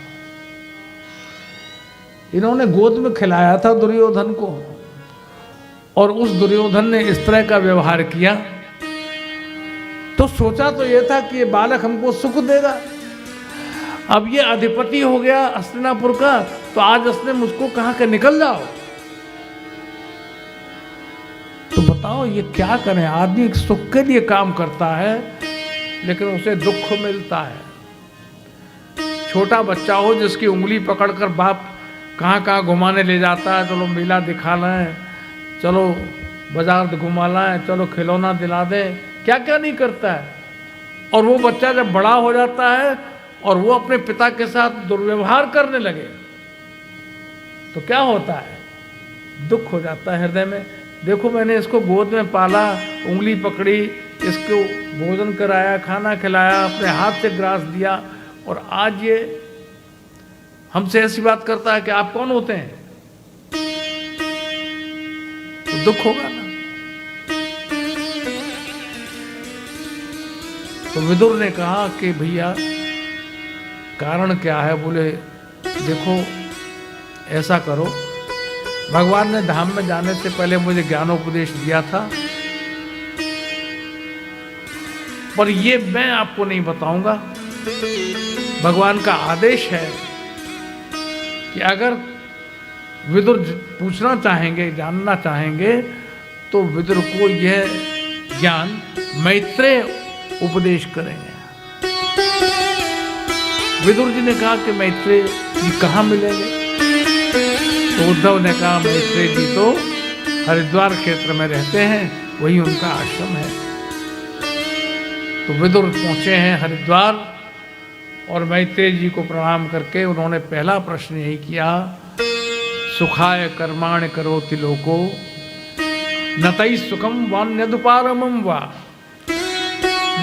इन्होंने गोद में खिलाया था दुर्योधन को, और उस दुर्योधन ने इस तरह का व्यवहार किया, तो सोचा तो यह था कि ये बालक हमको सुख देगा। अब ये अधिपति हो गया हस्तिनापुर का, तो आज उसने मुझको कहा कि निकल जाओ। तो बताओ ये क्या करें? आदमी सुख के लिए काम करता है, लेकिन उसे दुख मिलता है। छोटा बच्चा हो जिसकी उंगली पकड़कर बाप कहाँ कहाँ घुमाने ले जाता है, चलो मेला दिखा लाएं, चलो बाजार घुमा लाएं, चलो खिलौना दिला दें, क्या क्या नहीं करता है। और वो बच्चा जब बड़ा हो जाता है और वो अपने पिता के साथ दुर्व्यवहार करने लगे, तो क्या होता है? दुख हो जाता है हृदय में। देखो मैंने इसको गोद में पाला, उंगली पकड़ी, इसको भोजन कराया, खाना खिलाया, अपने हाथ से ग्रास दिया, और आज ये हमसे ऐसी बात करता है कि आप कौन होते हैं? तो दुख होगा ना। तो विदुर ने कहा कि भैया कारण क्या है? बोले देखो ऐसा करो, भगवान ने धाम में जाने से पहले मुझे ज्ञानोपदेश दिया था, पर ये मैं आपको नहीं बताऊंगा। भगवान का आदेश है कि अगर विदुर पूछना चाहेंगे, जानना चाहेंगे, तो विदुर को यह ज्ञान मैत्रेय उपदेश करेंगे। विदुर जी ने कहा कि मैत्रेय जी कहाँ मिलेंगे? तो उद्धव ने कहा मैत्रेय जी तो हरिद्वार क्षेत्र में रहते हैं, वही उनका आश्रम है। तो विदुर पहुंचे हैं हरिद्वार और मैत्रेय जी को प्रणाम करके उन्होंने पहला प्रश्न यही किया, सुखाय कर्माणि करोति लोको नतई सुखम वान्यदुपारमं वा।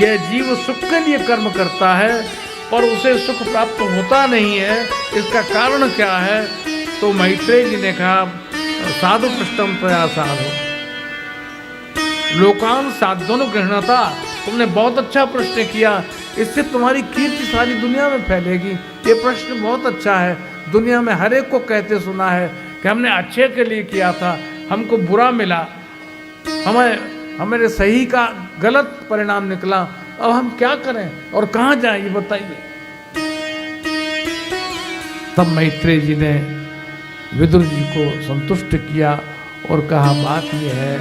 यह जीव सुख के लिए कर्म करता है पर उसे सुख प्राप्त होता नहीं है, इसका कारण क्या है? तो मैत्रेय जी ने कहा, साधु पृष्ठम त्वया साधु लोकान साधुनु गृह्णता। तुमने बहुत अच्छा प्रश्न किया, इससे तुम्हारी कीर्ति सारी दुनिया में फैलेगी। ये प्रश्न बहुत अच्छा है, दुनिया में हर एक को कहते सुना है कि हमने अच्छे के लिए किया था, हमको बुरा मिला, हमारे सही का गलत परिणाम निकला, अब हम क्या करें और कहाँ जाएं, ये बताइए। तब मैत्रेय जी ने विदुर जी को संतुष्ट किया और कहा, बात यह है,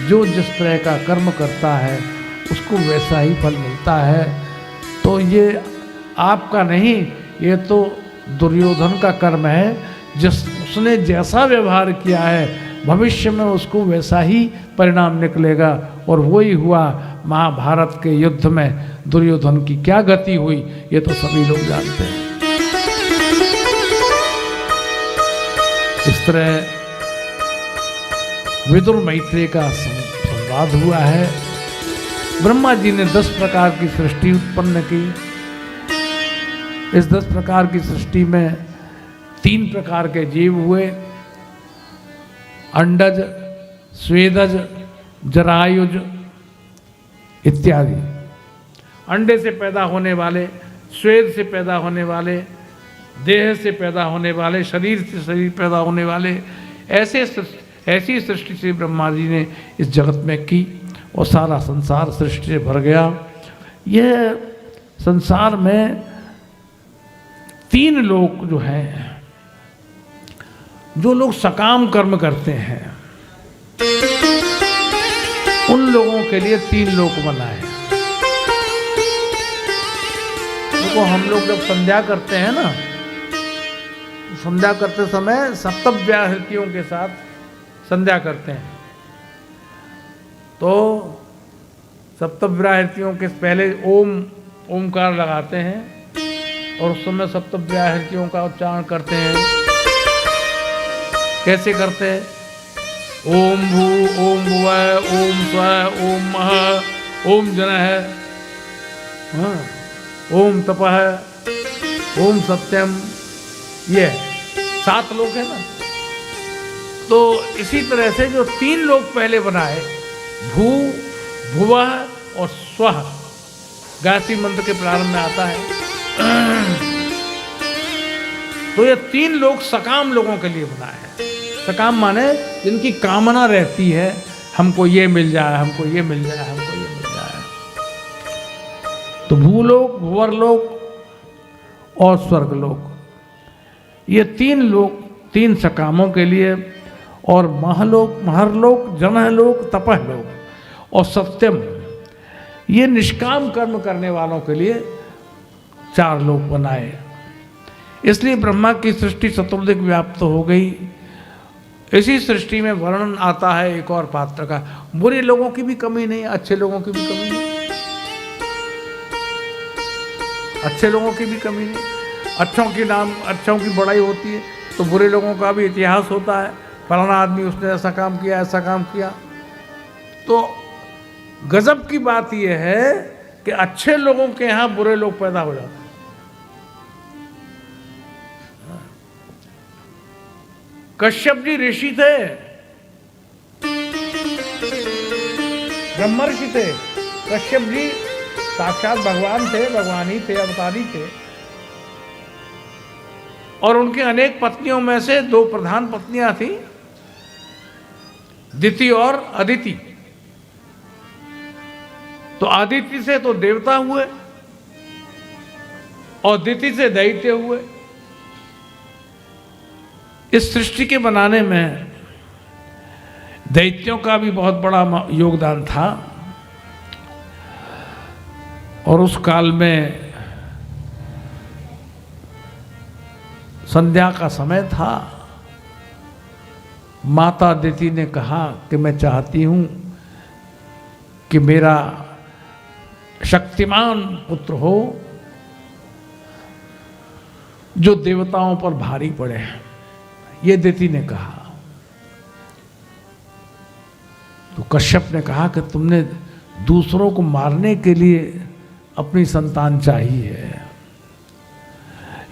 जो जिस तरह का कर्म करता है उसको वैसा ही फल मिलता है। तो ये आपका नहीं, ये तो दुर्योधन का कर्म है, उसने जैसा व्यवहार किया है भविष्य में उसको वैसा ही परिणाम निकलेगा। और वही हुआ महाभारत के युद्ध में दुर्योधन की क्या गति हुई, ये तो सभी लोग जानते हैं। इस तरह विदुर मैत्रेय का संवाद हुआ है। ब्रह्मा जी ने 10 प्रकार की सृष्टि उत्पन्न की। इस 10 प्रकार की सृष्टि में 3 प्रकार के जीव हुए, अंडज, स्वेदज, जरायुज इत्यादि। अंडे से पैदा होने वाले, स्वेद से पैदा होने वाले, देह से पैदा होने वाले, शरीर से शरीर पैदा होने वाले, ऐसी सृष्टि से ब्रह्मा जी ने इस जगत में की और सारा संसार सृष्टि से भर गया। यह संसार में 3 लोग जो हैं, जो लोग सकाम कर्म करते हैं, उन लोगों के लिए 3 लोक बनाए। देखो हम लोग जब संध्या करते हैं ना, संध्या करते समय सप्तव्याहृतियों के साथ संध्या करते हैं। तो सप्तव्याहृतियों के पहले ओमकार लगाते हैं और उस समय सप्तव्याहृतियों का उच्चारण करते हैं। कैसे करते हैं? ओम भू, ओम भुवः, ओम स्वः, ओम महः, ओम जनः, ओम तपः, ओम सत्यम। ये 7 लोग हैं ना। तो इसी तरह से जो 3 लोग पहले बनाए, भू, भुवः और स्वः, गायत्री मंत्र के प्रारंभ में आता है। तो ये 3 लोग सकाम लोगों के लिए बनाए हैं। सकाम माने जिनकी कामना रहती है, हमको ये मिल जाए, हमको ये मिल जाए, हमको ये मिल जाए। तो भूलोक, भुवरलोक और स्वर्गलोक, ये 3 लोग 3 सकामों के लिए, और महलोक, महरलोक, जनहलोक, तपहलोक और सत्यम, ये निष्काम कर्म करने वालों के लिए 4 लोक बनाए। इसलिए ब्रह्मा की सृष्टि चतुर्दिक व्याप्त हो गई। इसी सृष्टि में वर्णन आता है एक और पात्र का। बुरे लोगों की भी कमी नहीं, अच्छे लोगों की भी कमी नहीं, अच्छे लोगों की भी कमी नहीं। अच्छों की बड़ाई होती है तो बुरे लोगों का भी इतिहास होता है, फलाना आदमी उसने ऐसा काम किया, ऐसा काम किया। तो गजब की बात यह है कि अच्छे लोगों के यहाँ बुरे लोग पैदा हो जाते हैं। कश्यप जी ऋषि थे, ब्रह्मर्षि थे। कश्यप जी साक्षात भगवान थे, भगवान ही थे, अवतारी थे। और उनके अनेक पत्नियों में से 2 प्रधान पत्नियां थी, दिति और अदिति। तो अदिति से तो देवता हुए और दिति से दैत्य हुए। इस सृष्टि के बनाने में दैत्यों का भी बहुत बड़ा योगदान था। और उस काल में संध्या का समय था। माता दिति ने कहा कि मैं चाहती हूं कि मेरा शक्तिमान पुत्र हो जो देवताओं पर भारी पड़े। ये दिति ने कहा। तो कश्यप ने कहा कि तुमने दूसरों को मारने के लिए अपनी संतान चाहिए,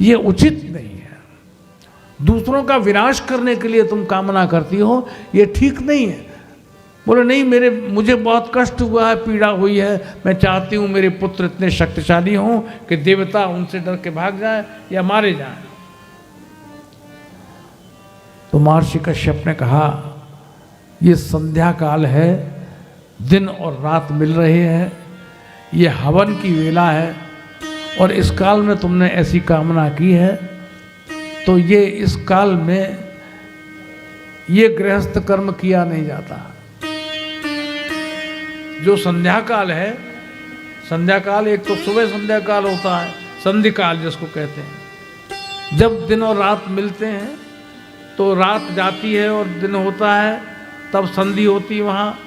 ये उचित नहीं है। दूसरों का विनाश करने के लिए तुम कामना करती हो, ये ठीक नहीं है। बोले नहीं, मुझे बहुत कष्ट हुआ है, पीड़ा हुई है। मैं चाहती हूँ मेरे पुत्र इतने शक्तिशाली हों कि देवता उनसे डर के भाग जाए या मारे जाए। तो महर्षि कश्यप ने कहा, ये संध्या काल है, दिन और रात मिल रहे हैं, ये हवन की वेला है और इस काल में तुमने ऐसी कामना की है तो ये इस काल में ये गृहस्थ कर्म किया नहीं जाता। जो संध्या काल है, संध्या काल एक तो सुबह संध्या काल होता है, संधि काल जिसको कहते हैं। जब दिन और रात मिलते हैं तो रात जाती है और दिन होता है, तब संधि होती है वहाँ।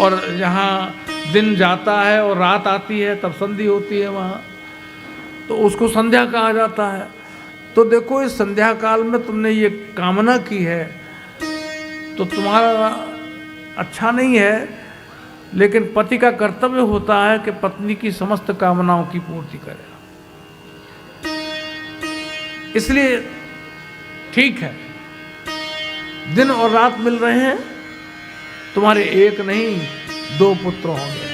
और जहाँ दिन जाता है और रात आती है तब संधि होती है वहाँ, तो उसको संध्या कहा जाता है। तो देखो, इस संध्या काल में तुमने ये कामना की है तो तुम्हारा अच्छा नहीं है, लेकिन पति का कर्तव्य होता है कि पत्नी की समस्त कामनाओं की पूर्ति करे। इसलिए ठीक है, दिन और रात मिल रहे हैं, तुम्हारे एक नहीं 2 पुत्र होंगे।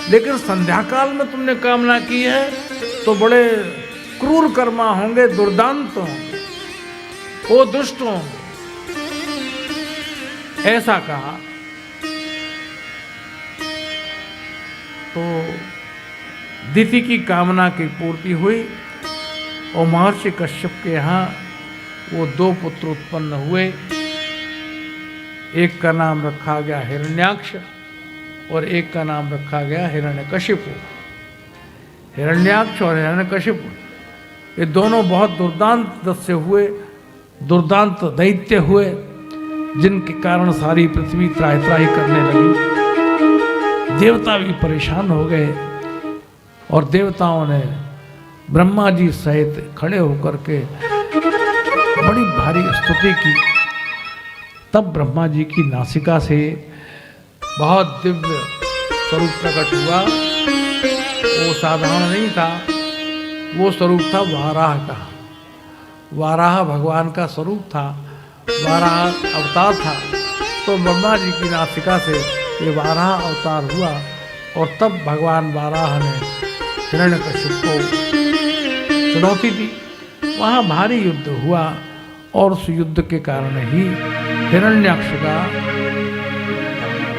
लेकिन संध्या काल में तुमने कामना की है तो बड़े क्रूर कर्मा होंगे, दुर्दांत होंगे, वो दुष्ट होंगे, ऐसा कहा। तो दिति की कामना की पूर्ति हुई और महर्षि कश्यप के यहाँ वो 2 पुत्र उत्पन्न हुए। एक का नाम रखा गया हिरण्याक्ष और एक का नाम रखा गया हिरण्यकशिपु। हिरण्याक्ष और हिरण्यकशिपु ये दोनों बहुत दुर्दांत दस्यु हुए, दुर्दांत दैत्य हुए, जिनके कारण सारी पृथ्वी त्राहि त्राहि करने लगी। देवता भी परेशान हो गए और देवताओं ने ब्रह्मा जी सहित खड़े होकर के बड़ी भारी स्तुति की। तब ब्रह्मा जी की नासिका से बहुत दिव्य स्वरूप प्रकट हुआ। वो साधारण नहीं था, वो स्वरूप था वाराह का। वाराह भगवान का स्वरूप था, वाराह अवतार था। तो ब्रह्मा जी की नासिका से ये वाराह अवतार हुआ और तब भगवान वाराह ने हिरण्यकशिपु को चुनौती दी। वहाँ भारी युद्ध हुआ और उस युद्ध के कारण ही हिरण्याक्ष का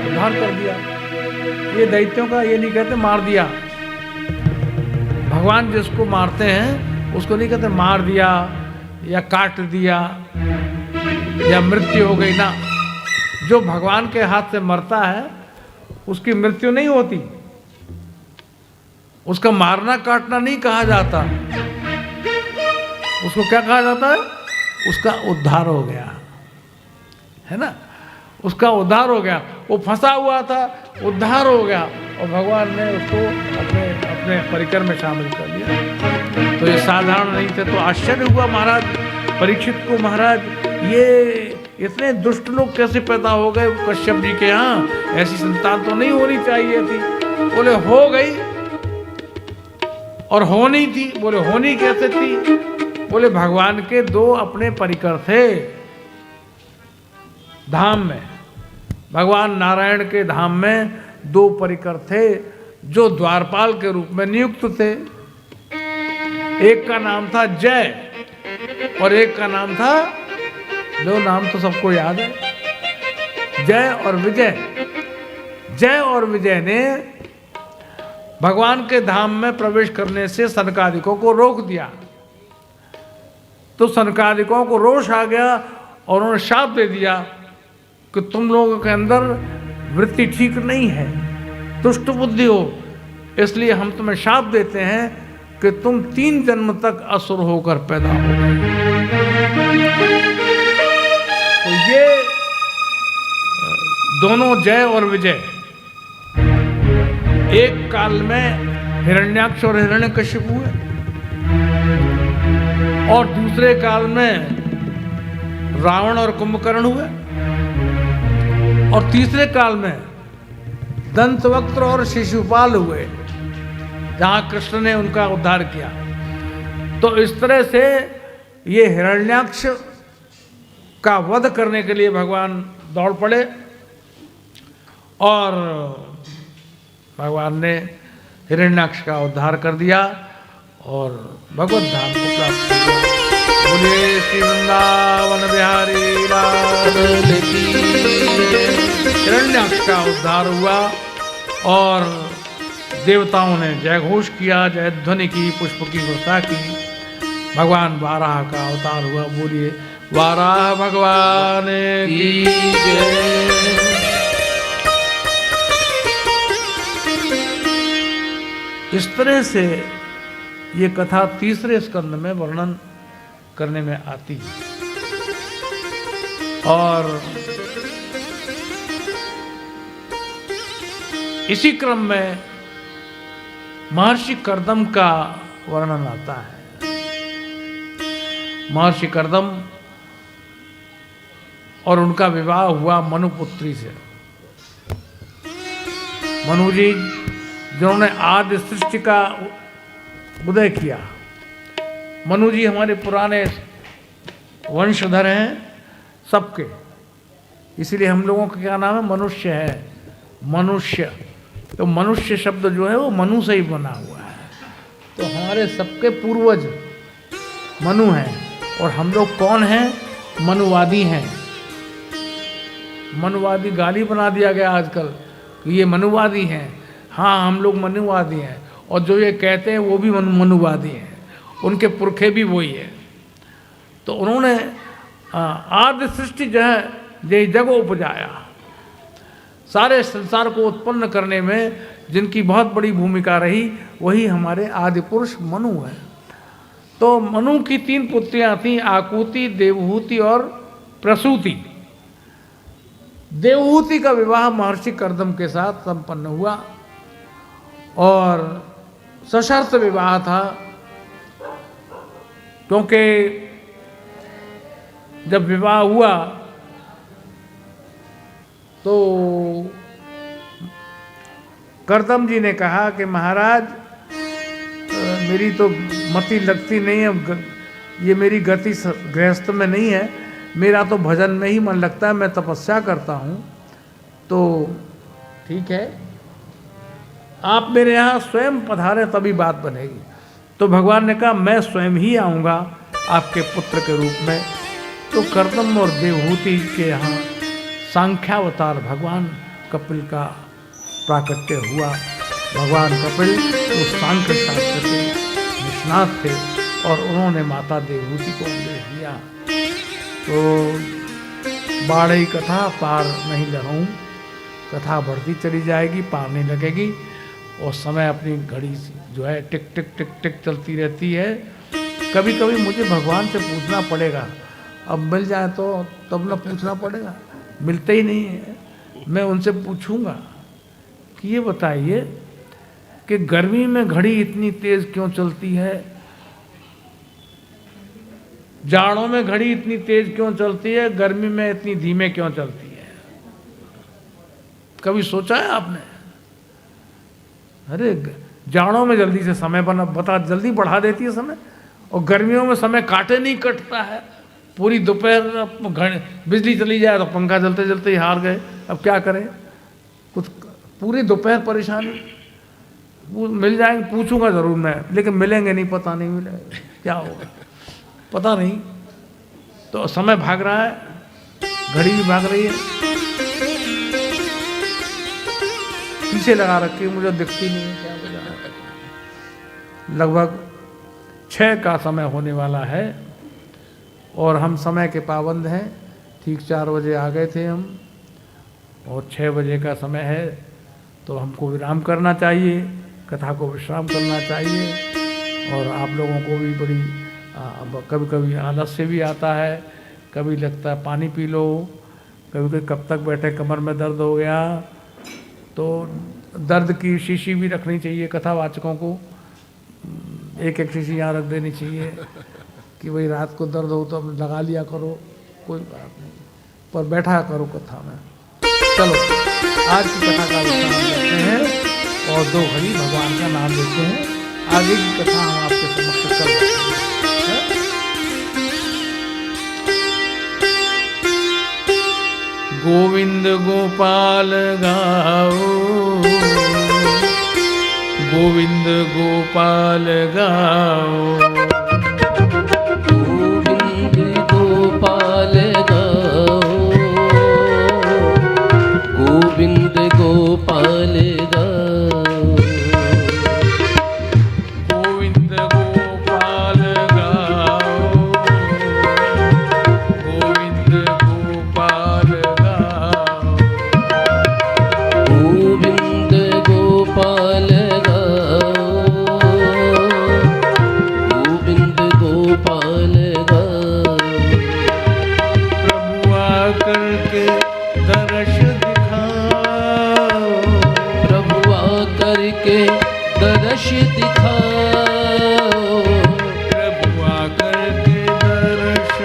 उद्धार कर दिया। ये दैत्यों का ये नहीं कहते मार दिया। भगवान जिसको मारते हैं उसको नहीं कहते मार दिया या काट दिया या मृत्यु हो गई ना। जो भगवान के हाथ से मरता है उसकी मृत्यु नहीं होती, उसका मारना काटना नहीं कहा जाता। उसको क्या कहा जाता है? उसका उद्धार हो गया, है ना। उसका उद्धार हो गया, वो फंसा हुआ था, उद्धार हो गया और भगवान ने उसको अपने अपने परिकर में शामिल कर लिया। तो ये साधारण नहीं थे। तो आश्चर्य हुआ महाराज परीक्षित को, महाराज ये इतने दुष्ट लोग कैसे पैदा हो गए कश्यप जी के यहाँ? ऐसी संतान तो नहीं होनी चाहिए थी। बोले हो गई और होनी थी। बोले होनी कैसे थी? बोले भगवान के 2 अपने परिकर थे धाम में। भगवान नारायण के धाम में 2 परिकर थे जो द्वारपाल के रूप में नियुक्त थे। एक का नाम था जय और एक का नाम था, 2 नाम तो सबको याद है, जय और विजय ने भगवान के धाम में प्रवेश करने से सनकादिकों को रोक दिया। तो सनकादिकों को रोष आ गया और उन्होंने शाप दे दिया कि तुम लोगों के अंदर वृत्ति ठीक नहीं है, दुष्ट बुद्धि हो, इसलिए हम तुम्हें शाप देते हैं कि तुम 3 जन्म तक असुर होकर पैदा हो। तो ये दोनों जय और विजय एक काल में हिरण्याक्ष और हिरण्यकशिपु हुए और दूसरे काल में रावण और कुंभकर्ण हुए और तीसरे काल में दंतवक्त्र और शिशुपाल हुए, जहां कृष्ण ने उनका उद्धार किया। तो इस तरह से ये हिरण्याक्ष का वध करने के लिए भगवान दौड़ पड़े और भगवान ने हिरण्याक्ष का उद्धार कर दिया और भगवत धाम को प्राप्त किया। बोले श्री वृंदावन बिहारी लाल की। हिरण्याक्ष का उद्धार हुआ और देवताओं ने जय घोष किया, जय ध्वनि की, पुष्प की वर्षा की। भगवान वाराह का अवतार हुआ। बोलिए वाराह भगवान की जय। इस तरह से ये कथा तीसरे स्कंद में वर्णन करने में आती है और इसी क्रम में महर्षि कर्दम का वर्णन आता है। महर्षि कर्दम और उनका विवाह हुआ मनुपुत्री से। मनु जी जिन्होंने आदि सृष्टि का उदय किया। मनु जी हमारे पुराने वंशधर हैं सबके, इसीलिए हम लोगों का क्या नाम है, मनुष्य है। मनुष्य, तो मनुष्य शब्द जो है वो मनु से ही बना हुआ है। तो हमारे सबके पूर्वज मनु हैं और हम लोग कौन हैं, मनुवादी हैं। मनुवादी गाली बना दिया गया आजकल कि ये मनुवादी हैं। हाँ, हम लोग मनुवादी हैं और जो ये कहते हैं वो भी मनुवादी हैं, उनके पुरखे भी वही है। तो उन्होंने आदि सृष्टि जो है ये जग उपजाया, सारे संसार को उत्पन्न करने में जिनकी बहुत बड़ी भूमिका रही वही हमारे आदि पुरुष मनु हैं। तो मनु की 3 पुत्रियां थीं, आकुति, देवहूति और प्रसूति। देवहूति का विवाह महर्षि कर्दम के साथ संपन्न हुआ और सशर्त विवाह था, क्योंकि जब विवाह हुआ तो कर्दम जी ने कहा कि महाराज मेरी तो मति लगती नहीं है, ये मेरी गति गृहस्थ में नहीं है, मेरा तो भजन में ही मन लगता है, मैं तपस्या करता हूँ। तो ठीक है, आप मेरे यहाँ स्वयं पधारें तभी बात बनेगी। तो भगवान ने कहा मैं स्वयं ही आऊँगा आपके पुत्र के रूप में। तो कर्दम और देवहूति के यहाँ सांख्यावतार भगवान कपिल का प्राकट्य हुआ। भगवान कपिल तो सांख्य शास्त्र के निष्णात थे और उन्होंने माता देवहूति को उपदेश दिया। तो बाढ़ई कथा पार नहीं लगाऊं, कथा बढ़ती चली जाएगी, पार नहीं लगेगी। और समय अपनी घड़ी जो है टिक टिक टिक टिक चलती रहती है। कभी कभी मुझे भगवान से पूछना पड़ेगा, अब मिल जाए तो तब ना पूछना पड़ेगा, मिलते ही नहीं है। मैं उनसे पूछूंगा कि ये बताइए कि गर्मी में घड़ी इतनी तेज क्यों चलती है, जाड़ों में घड़ी इतनी तेज क्यों चलती है, गर्मी में इतनी धीमे क्यों चलती है। कभी सोचा है आपने? अरे जाड़ों में जल्दी से समय जल्दी बढ़ा देती है समय, और गर्मियों में समय काटे नहीं कटता है। पूरी दोपहर बिजली चली जाए तो पंखा चलते चलते ही हार गए, अब क्या करें। कुछ पूरी दोपहर परेशानी। मिल जाएंगे, पूछूंगा ज़रूर मैं, लेकिन मिलेंगे नहीं, पता नहीं मिलेंगे क्या होगा, पता नहीं। तो समय भाग रहा है, घड़ी भी भाग रही है। पीछे लगा रखी है, मुझे दिखती नहीं है क्या वजह है। लगभग 6 का समय होने वाला है और हम समय के पाबंद हैं। ठीक 4 बजे आ गए थे हम और 6 बजे का समय है, तो हमको विराम करना चाहिए, कथा को विश्राम करना चाहिए। और आप लोगों को भी बड़ी कभी कभी आलस्य भी आता है, कभी लगता है पानी पी लो, कभी कभी कब तक बैठे कमर में दर्द हो गया, तो दर्द की शीशी भी रखनी चाहिए कथावाचकों को, एक एक शीशी यहाँ रख देनी चाहिए कि भाई रात को दर्द हो तो अब लगा लिया करो, कोई बात नहीं, पर बैठा करो कथा में। चलो आज की कथा का विश्राम करते हैं और 2 घड़ी भगवान का नाम लेते हैं। आगे की कथा हम आपके समक्ष कर रहे हैं। गोविंद गोपाल गाओ, गोविंद गोपाल गाओ, गोविंद गोपाल गाओ, गोविंद गोपाल गाओ, गोविंद गोपाल गाओ, गोविंद गोपाल गाओ, गोविंद गोपाल गाओ, गोविंद गोपाल गाओ। प्रभु आकर के दर्श दिखाओ, प्रभु आकर के दर्श दिखाओ, प्रभु आकर के दर्श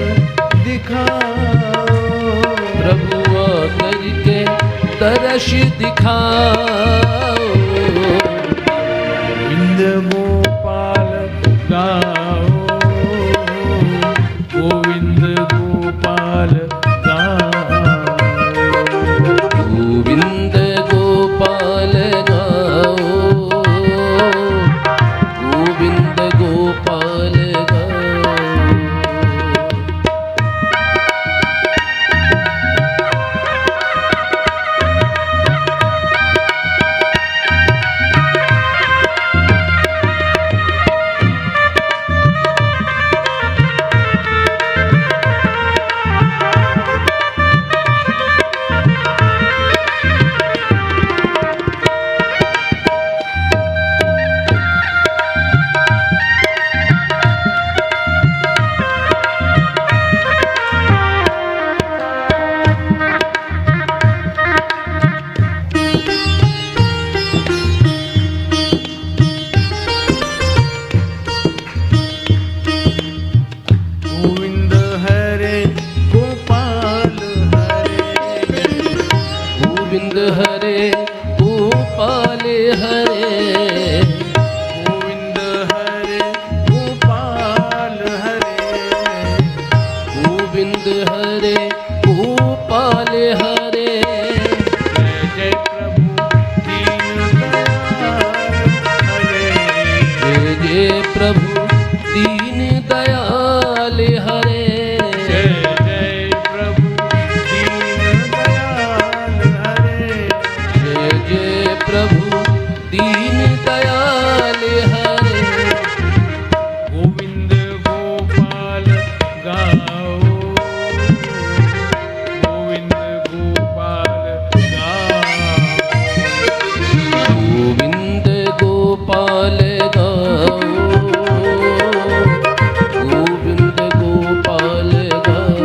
दिखाओ, प्रभु आकर के दर्श दिखाओ। गोविंद गोपाल गाओ, गोविंद गोपाल गाओ, गोविंद गोपाल गाओ, गोविंद गोपाल गाओ। गोविंद हरे गोपाल हरे, गोविंद हरे गोपाल हरे, गोविंद हरे गोपाल हरे, गोविंद हरे गोपाल हरे। जय जय प्रभु दीन दयाल हरे, जय जय प्रभु दीन दयाल हरे, जय जय प्रभु दीन दयाल हरे, जय जय प्रभु दीन दयाल हरे। गोविंद गोपाल गाओ, गोविंद गोपाल गाओ, गोविंद गोपाल गाओ, गोविंद गोपाल गाओ,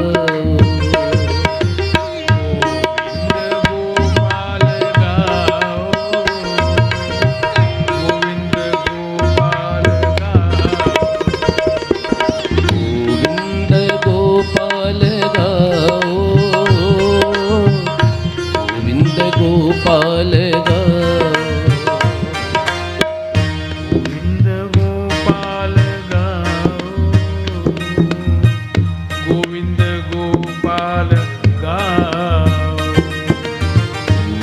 गोविंद गोपाल गाओ, गोविंद गोपाल गाओ, गोविंद गोपाल गाओ, गोविंद गोपाल गाओ,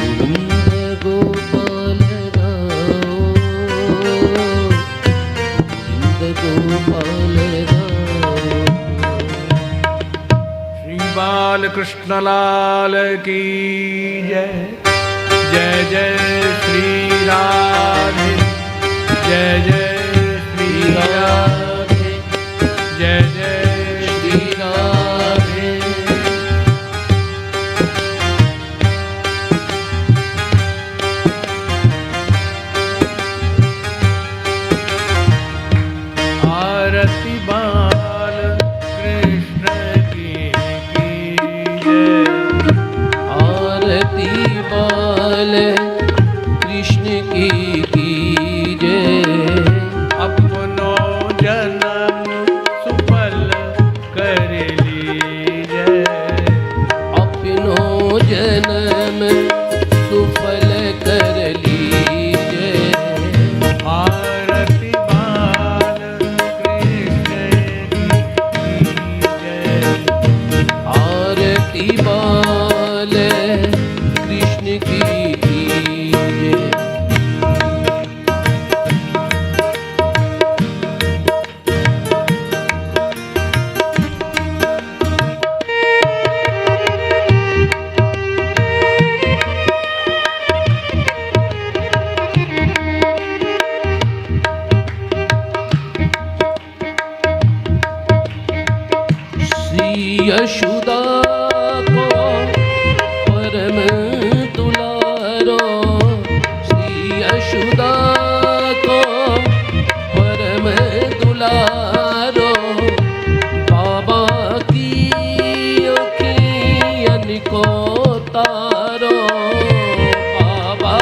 गोविंद गोपाल गाओ, गोविंद गोपाल गाओ। श्री बाल कृष्ण लाल की जय, जय जय श्री राधे, जय जय श्री राधे, जय जय श्री राधे। आरती बाल कृष्ण की जय, आरती बाल कृष्ण की जय। अपनो जन्म सुफल कर लीजय, अपनो जन्म सुफल कर लीजय। आरती बाल कृष्ण की जय, आरती बाल कृष्ण की जय। श्री यशोदा को परम दुलारो, श्री यशोदा को परम दुलारो। बाबा की अखियन को तारो, बाबा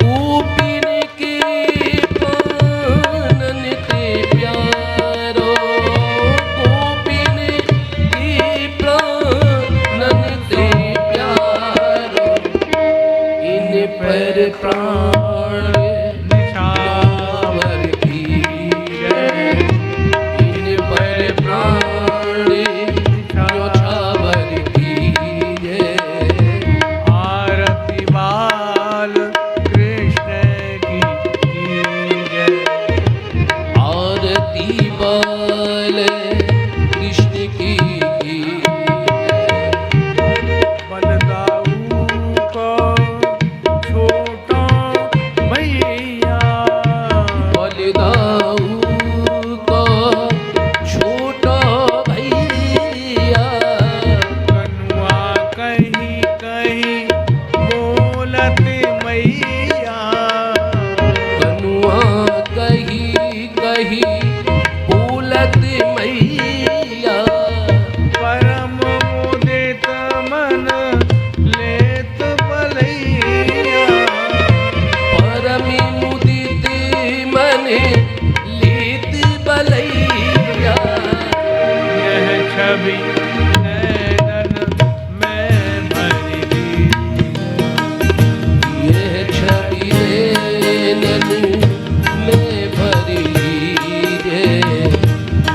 गोपिन के प्राणन ते प्यारो, गोपिन के प्राणन ते प्यारो। इन पर प्राण निछावर की जय, इन पर प्राण न्योछावर की जय। आरती बाल कृष्ण की जय, आरती बाल कृष्ण की जय। बलदाऊ को छोटा भैया, बलदाऊ को छोटा भैया। कनुआ कहीं कहीं बोलत मैया, कनुआ कही कही बोलत मैया। परम मुदित मन लेत बलैया, परम मुदित मन लेत बलैया। यह छवि नैनन में भरी, यह छवि नैनन में भरी लीजिए।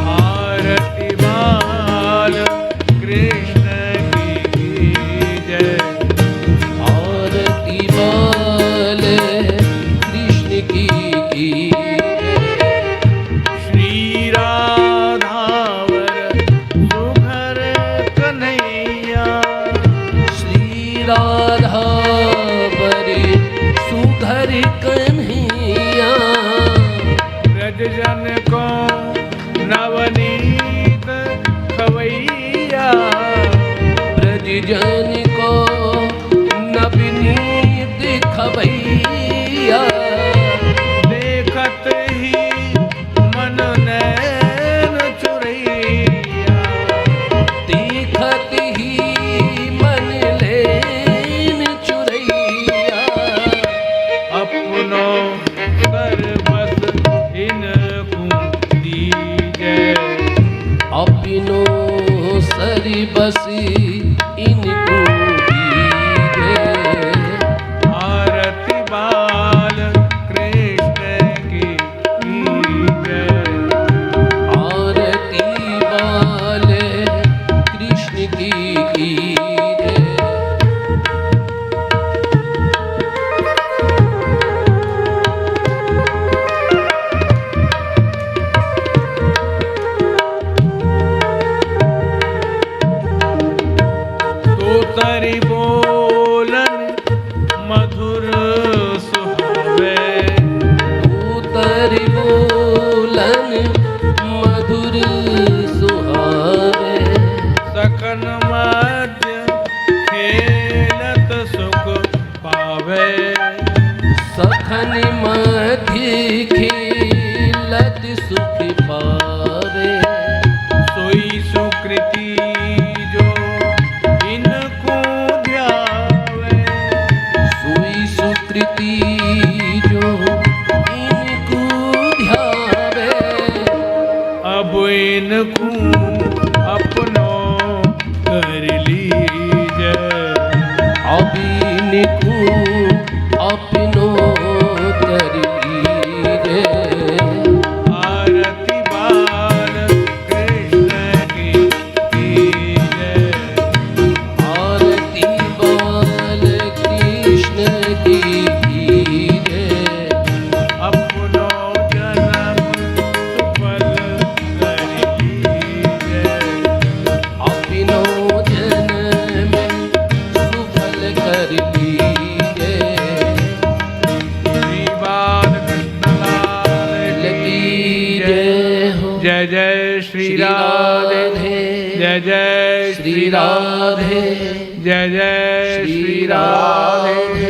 आरती बाल कृष्ण की जय, आरती बाल कृष्ण की जय। श्री राधावर सुघर कन्हैया, श्री राधा बरे सुधर कन्हैया। ब्रज जन को नवनीत खवैया, ब्रज जन को नवनीत खबैया। देखत ही मन नैन चुरैया, देखत ही मन लेन चुरैया। अपनो सर्वस इनको दीजय, अपनो सरी बसी इनको दीजिए। आरती बाल कृष्ण की जय, आरती बाल कृष्ण की जय। मधुर सुहावे। सकन मध्य खेलत सुख पावे। सखन मध्य खेलत सुख पावे। सोई सुकृति जो इनको ध्यावे। सोई सुकृति जो इनको ध्यावे। अब इनको अपनो कर लीजे। अब इनको अपनो कर लीजे। आरती बाल कृष्ण की कीजे। आरती बाल कृष्ण की कीजे। अपनो जन्म सुफल कर लीजे। अपनो जन्म सुफल कर लीजे। श्री बालकृष्ण लाल की जय। हो। जय जय श्री राधे। जय जय श्री राधे। जय जय श्री राधे।